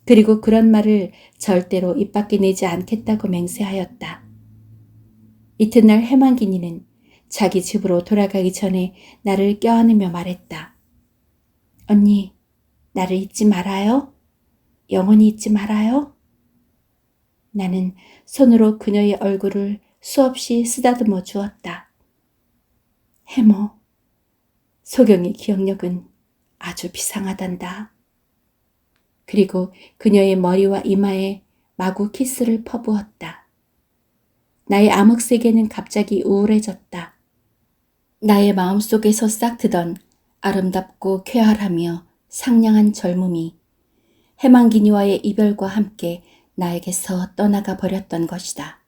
그리고 그런 말을 절대로 입 밖에 내지 않겠다고 맹세하였다. 이튿날 해망기니는 자기 집으로 돌아가기 전에 나를 껴안으며 말했다. 언니, 나를 잊지 말아요. 영원히 잊지 말아요. 나는 손으로 그녀의 얼굴을 수없이 쓰다듬어 주었다. 해모, 소경의 기억력은 아주 비상하단다. 그리고 그녀의 머리와 이마에 마구 키스를 퍼부었다. 나의 암흑세계는 갑자기 우울해졌다. 나의 마음속에서 싹트던 아름답고 쾌활하며 상냥한 젊음이 해망기니와의 이별과 함께 나에게서 떠나가 버렸던 것이다.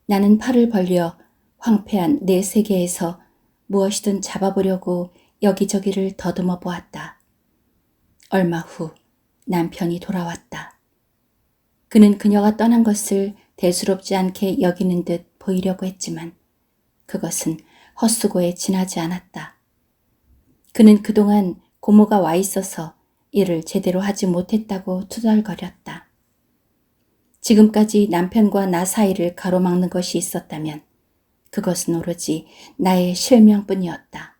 나는 팔을 벌려 황폐한 내 세계에서 무엇이든 잡아보려고 여기저기를 더듬어 보았다. 얼마 후 남편이 돌아왔다. 그는 그녀가 떠난 것을 대수롭지 않게 여기는 듯 보이려고 했지만 그것은 헛수고에 지나지 않았다. 그는 그동안 고모가 와 있어서 일을 제대로 하지 못했다고 투덜거렸다. 지금까지 남편과 나 사이를 가로막는 것이 있었다면 그것은 오로지 나의 실명뿐이었다.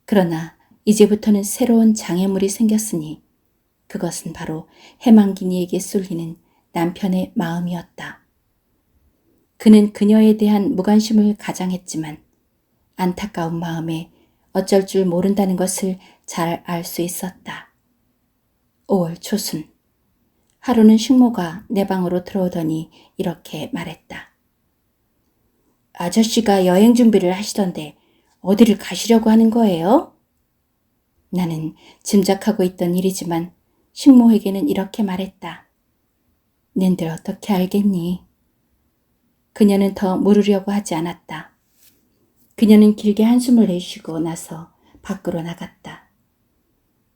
그러나 이제부터는 새로운 장애물이 생겼으니 그것은 바로 해망기니에게 쏠리는 남편의 마음이었다. 그는 그녀에 대한 무관심을 가장했지만 안타까운 마음에 어쩔 줄 모른다는 것을 잘 알 수 있었다. 5월 초순. 하루는 식모가 내 방으로 들어오더니 이렇게 말했다. 아저씨가 여행 준비를 하시던데 어디를 가시려고 하는 거예요? 나는 짐작하고 있던 일이지만 식모에게는 이렇게 말했다. 낸들 어떻게 알겠니? 그녀는 더 물으려고 하지 않았다. 그녀는 길게 한숨을 내쉬고 나서 밖으로 나갔다.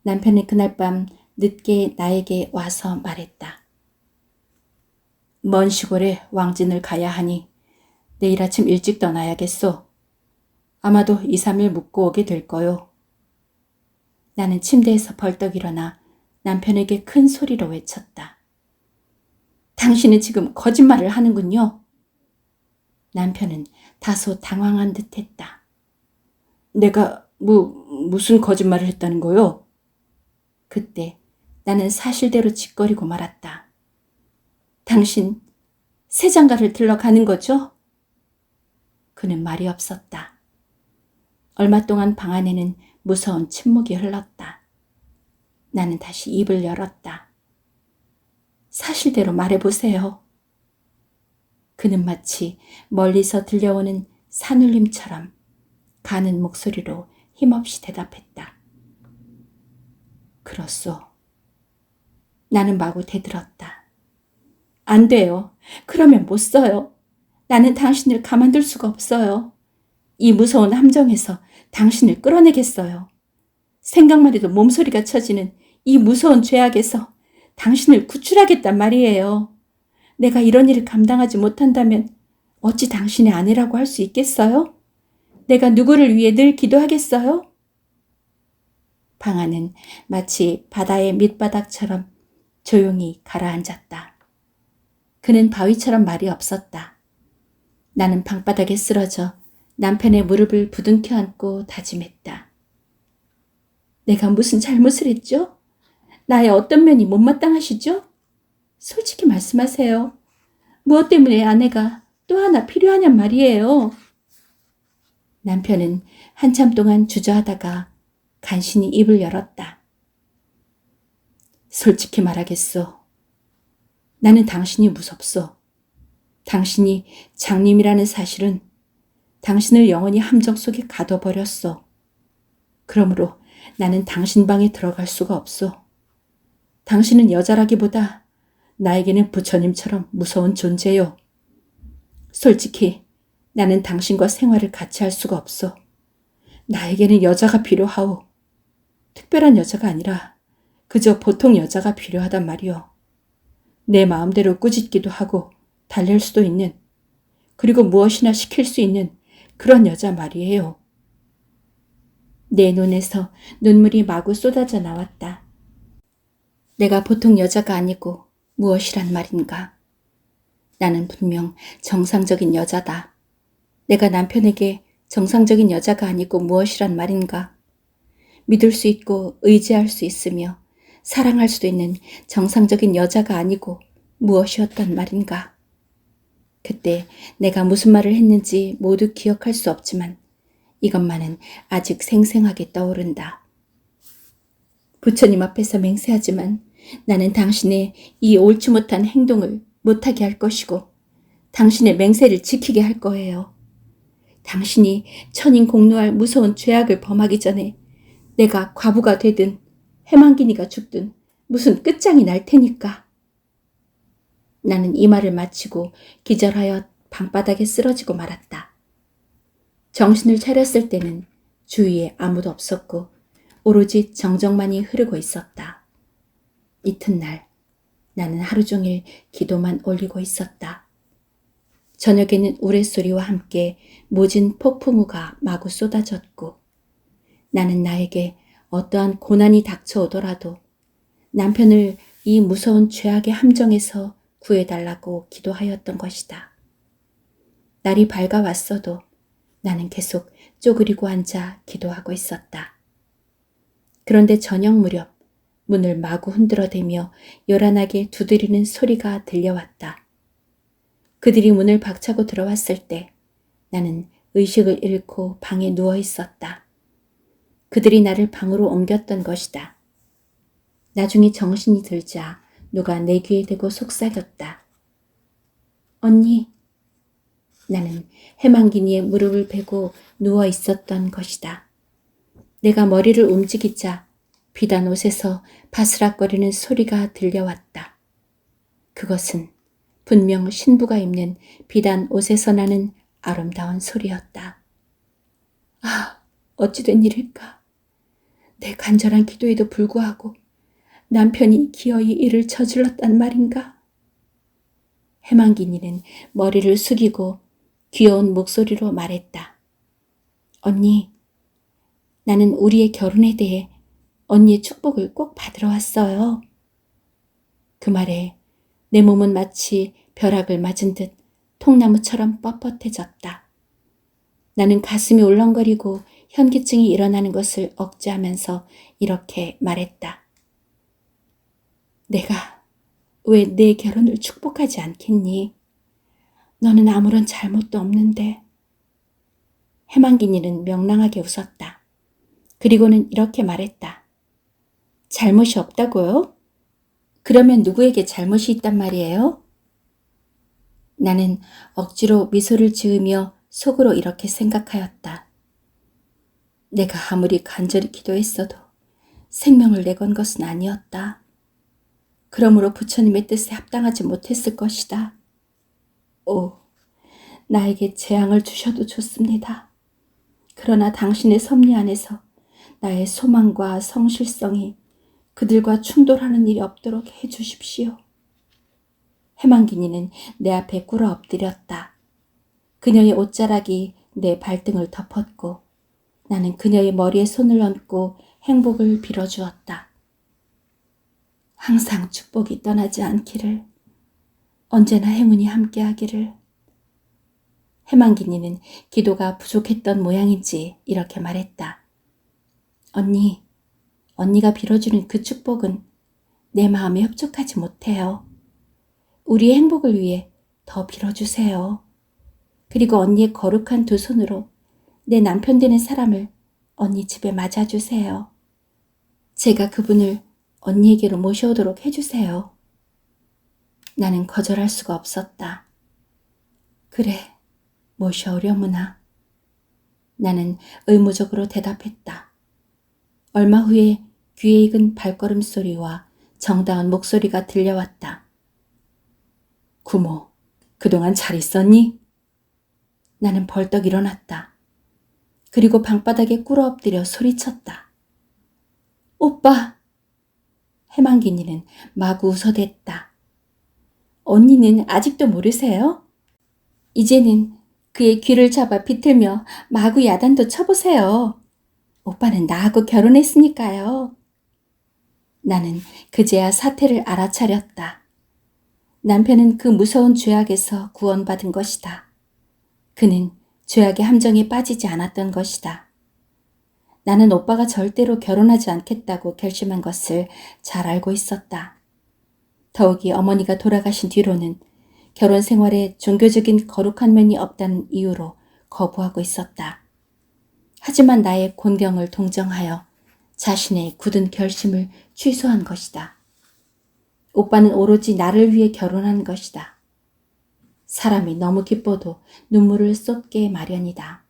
남편은 그날 밤 늦게 나에게 와서 말했다. 먼 시골에 왕진을 가야 하니 내일 아침 일찍 떠나야겠소. 아마도 2, 3일 묵고 오게 될 거요. 나는 침대에서 벌떡 일어나 남편에게 큰 소리로 외쳤다. 당신은 지금 거짓말을 하는군요. 남편은 다소 당황한 듯 했다. 내가 무슨 거짓말을 했다는 거요? 그때 나는 사실대로 짓거리고 말았다. 당신 새장가를 들러 가는 거죠? 그는 말이 없었다. 얼마 동안 방 안에는 무서운 침묵이 흘렀다. 나는 다시 입을 열었다. 사실대로 말해보세요. 그는 마치 멀리서 들려오는 산울림처럼 가는 목소리로 힘없이 대답했다. 그렇소. 나는 마구 대들었다. 안 돼요. 그러면 못 써요. 나는 당신을 가만둘 수가 없어요. 이 무서운 함정에서 당신을 끌어내겠어요. 생각만 해도 몸소리가 쳐지는 이 무서운 죄악에서 당신을 구출하겠단 말이에요. 내가 이런 일을 감당하지 못한다면 어찌 당신의 아내라고 할 수 있겠어요? 내가 누구를 위해 늘 기도하겠어요? 방 안은 마치 바다의 밑바닥처럼 조용히 가라앉았다. 그는 바위처럼 말이 없었다. 나는 방바닥에 쓰러져 남편의 무릎을 부둥켜 안고 다짐했다. 내가 무슨 잘못을 했죠? 나의 어떤 면이 못마땅하시죠? 솔직히 말씀하세요. 무엇 때문에 아내가 또 하나 필요하냔 말이에요. 남편은 한참 동안 주저하다가 간신히 입을 열었다. 솔직히 말하겠소. 나는 당신이 무섭소. 당신이 장님이라는 사실은 당신을 영원히 함정 속에 가둬버렸소. 그러므로 나는 당신 방에 들어갈 수가 없소. 당신은 여자라기보다 나에게는 부처님처럼 무서운 존재요. 솔직히 나는 당신과 생활을 같이 할 수가 없소. 나에게는 여자가 필요하오. 특별한 여자가 아니라 그저 보통 여자가 필요하단 말이오. 내 마음대로 꾸짖기도 하고 달랠 수도 있는, 그리고 무엇이나 시킬 수 있는 그런 여자 말이에요. 내 눈에서 눈물이 마구 쏟아져 나왔다. 내가 보통 여자가 아니고 무엇이란 말인가? 나는 분명 정상적인 여자다. 내가 남편에게 정상적인 여자가 아니고 무엇이란 말인가? 믿을 수 있고 의지할 수 있으며 사랑할 수도 있는 정상적인 여자가 아니고 무엇이었단 말인가? 그때 내가 무슨 말을 했는지 모두 기억할 수 없지만 이것만은 아직 생생하게 떠오른다. 부처님 앞에서 맹세하지만 나는 당신의 이 옳지 못한 행동을 못하게 할 것이고 당신의 맹세를 지키게 할 거예요. 당신이 천인공노할 무서운 죄악을 범하기 전에 내가 과부가 되든 해망기니가 죽든 무슨 끝장이 날 테니까. 나는 이 말을 마치고 기절하여 방바닥에 쓰러지고 말았다. 정신을 차렸을 때는 주위에 아무도 없었고 오로지 정적만이 흐르고 있었다. 이튿날 나는 하루 종일 기도만 올리고 있었다. 저녁에는 우레소리와 함께 모진 폭풍우가 마구 쏟아졌고 나는 나에게 어떠한 고난이 닥쳐오더라도 남편을 이 무서운 죄악의 함정에서 구해달라고 기도하였던 것이다. 날이 밝아왔어도 나는 계속 쪼그리고 앉아 기도하고 있었다. 그런데 저녁 무렵 문을 마구 흔들어대며 요란하게 두드리는 소리가 들려왔다. 그들이 문을 박차고 들어왔을 때 나는 의식을 잃고 방에 누워 있었다. 그들이 나를 방으로 옮겼던 것이다. 나중에 정신이 들자 누가 내 귀에 대고 속삭였다. 언니. 나는 해망기니에 무릎을 베고 누워 있었던 것이다. 내가 머리를 움직이자 비단 옷에서 바스락거리는 소리가 들려왔다. 그것은 분명 신부가 입는 비단 옷에서 나는 아름다운 소리였다. 아, 어찌 된 일일까? 내 간절한 기도에도 불구하고 남편이 기어이 이를 저질렀단 말인가? 해망기니는 머리를 숙이고 귀여운 목소리로 말했다. 언니, 나는 우리의 결혼에 대해 언니의 축복을 꼭 받으러 왔어요. 그 말에 내 몸은 마치 벼락을 맞은 듯 통나무처럼 뻣뻣해졌다. 나는 가슴이 울렁거리고 현기증이 일어나는 것을 억제하면서 이렇게 말했다. 내가 왜 내 결혼을 축복하지 않겠니? 너는 아무런 잘못도 없는데. 해망기니는 명랑하게 웃었다. 그리고는 이렇게 말했다. 잘못이 없다고요? 그러면 누구에게 잘못이 있단 말이에요? 나는 억지로 미소를 지으며 속으로 이렇게 생각하였다. 내가 아무리 간절히 기도했어도 생명을 내건 것은 아니었다. 그러므로 부처님의 뜻에 합당하지 못했을 것이다. 오, 나에게 재앙을 주셔도 좋습니다. 그러나 당신의 섭리 안에서 나의 소망과 성실성이 그들과 충돌하는 일이 없도록 해 주십시오. 해망기니는 내 앞에 꿇어 엎드렸다. 그녀의 옷자락이 내 발등을 덮었고 나는 그녀의 머리에 손을 얹고 행복을 빌어주었다. 항상 축복이 떠나지 않기를, 언제나 행운이 함께하기를. 해망기니는 기도가 부족했던 모양인지 이렇게 말했다. 언니, 언니가 빌어주는 그 축복은 내 마음에 협족하지 못해요. 우리의 행복을 위해 더 빌어주세요. 그리고 언니의 거룩한 두 손으로 내 남편 되는 사람을 언니 집에 맞아주세요. 제가 그분을 언니에게로 모셔오도록 해주세요. 나는 거절할 수가 없었다. 그래, 모셔오려무나. 나는 의무적으로 대답했다. 얼마 후에 귀에 익은 발걸음 소리와 정다운 목소리가 들려왔다. 구모, 그동안 잘 있었니? 나는 벌떡 일어났다. 그리고 방바닥에 꿇어 엎드려 소리쳤다. 오빠! 해망기니는 마구 웃어댔다. 언니는 아직도 모르세요? 이제는 그의 귀를 잡아 비틀며 마구 야단도 쳐보세요. 오빠는 나하고 결혼했으니까요. 나는 그제야 사태를 알아차렸다. 남편은 그 무서운 죄악에서 구원받은 것이다. 그는 죄악의 함정에 빠지지 않았던 것이다. 나는 오빠가 절대로 결혼하지 않겠다고 결심한 것을 잘 알고 있었다. 더욱이 어머니가 돌아가신 뒤로는 결혼 생활에 종교적인 거룩한 면이 없다는 이유로 거부하고 있었다. 하지만 나의 곤경을 동정하여 자신의 굳은 결심을 취소한 것이다. 오빠는 오로지 나를 위해 결혼한 것이다. 사람이 너무 기뻐도 눈물을 쏟게 마련이다.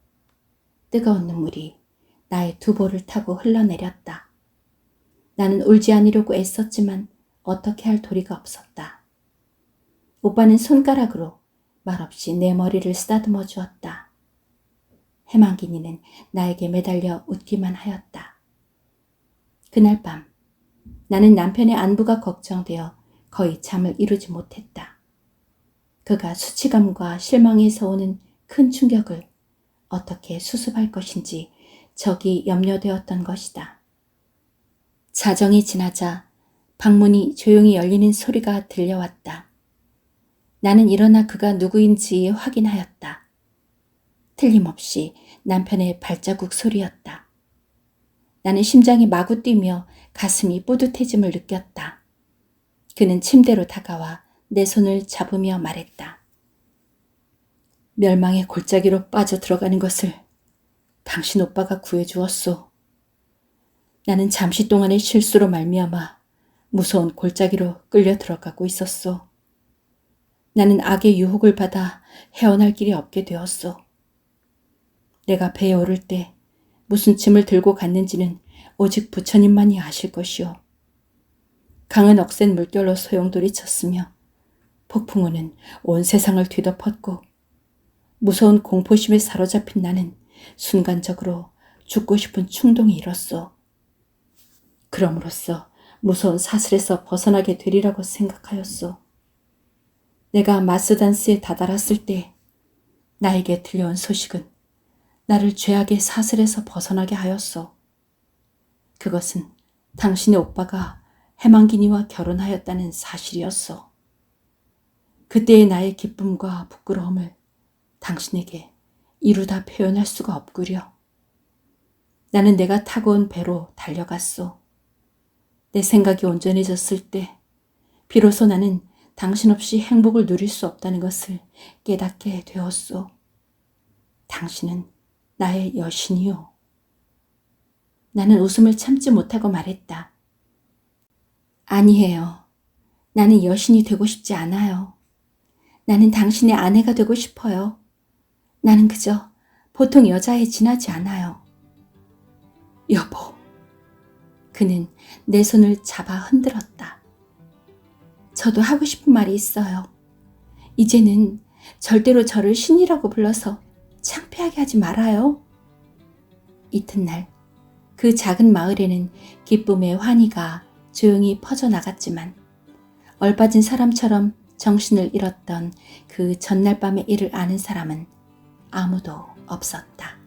뜨거운 눈물이 나의 두 볼을 타고 흘러내렸다. 나는 울지 않으려고 애썼지만 어떻게 할 도리가 없었다. 오빠는 손가락으로 말없이 내 머리를 쓰다듬어 주었다. 해망기니는 나에게 매달려 웃기만 하였다. 그날 밤 나는 남편의 안부가 걱정되어 거의 잠을 이루지 못했다. 그가 수치감과 실망에서 오는 큰 충격을 어떻게 수습할 것인지 적이 염려되었던 것이다. 자정이 지나자 방문이 조용히 열리는 소리가 들려왔다. 나는 일어나 그가 누구인지 확인하였다. 틀림없이 남편의 발자국 소리였다. 나는 심장이 마구 뛰며 가슴이 뿌듯해짐을 느꼈다. 그는 침대로 다가와 내 손을 잡으며 말했다. 멸망의 골짜기로 빠져 들어가는 것을 당신 오빠가 구해주었소. 나는 잠시 동안의 실수로 말미암아 무서운 골짜기로 끌려 들어가고 있었소. 나는 악의 유혹을 받아 헤어날 길이 없게 되었소. 내가 배에 오를 때 무슨 짐을 들고 갔는지는 오직 부처님만이 아실 것이오. 강은 억센 물결로 소용돌이 쳤으며 폭풍우는 온 세상을 뒤덮었고 무서운 공포심에 사로잡힌 나는 순간적으로 죽고 싶은 충동이 일었소. 그럼으로써 무서운 사슬에서 벗어나게 되리라고 생각하였소. 내가 마스단스에 다다랐을 때 나에게 들려온 소식은 나를 죄악의 사슬에서 벗어나게 하였소. 그것은 당신의 오빠가 해망기니와 결혼하였다는 사실이었소. 그때의 나의 기쁨과 부끄러움을 당신에게 이루다 표현할 수가 없구려. 나는 내가 타고 온 배로 달려갔소. 내 생각이 온전해졌을 때 비로소 나는 당신 없이 행복을 누릴 수 없다는 것을 깨닫게 되었소. 당신은 나의 여신이요. 나는 웃음을 참지 못하고 말했다. 아니에요. 나는 여신이 되고 싶지 않아요. 나는 당신의 아내가 되고 싶어요. 나는 그저 보통 여자에 지나지 않아요. 여보. 그는 내 손을 잡아 흔들었다. 저도 하고 싶은 말이 있어요. 이제는 절대로 저를 신이라고 불러서 창피하게 하지 말아요. 이튿날 그 작은 마을에는 기쁨의 환희가 조용히 퍼져나갔지만 얼빠진 사람처럼 정신을 잃었던 그 전날 밤의 일을 아는 사람은 아무도 없었다.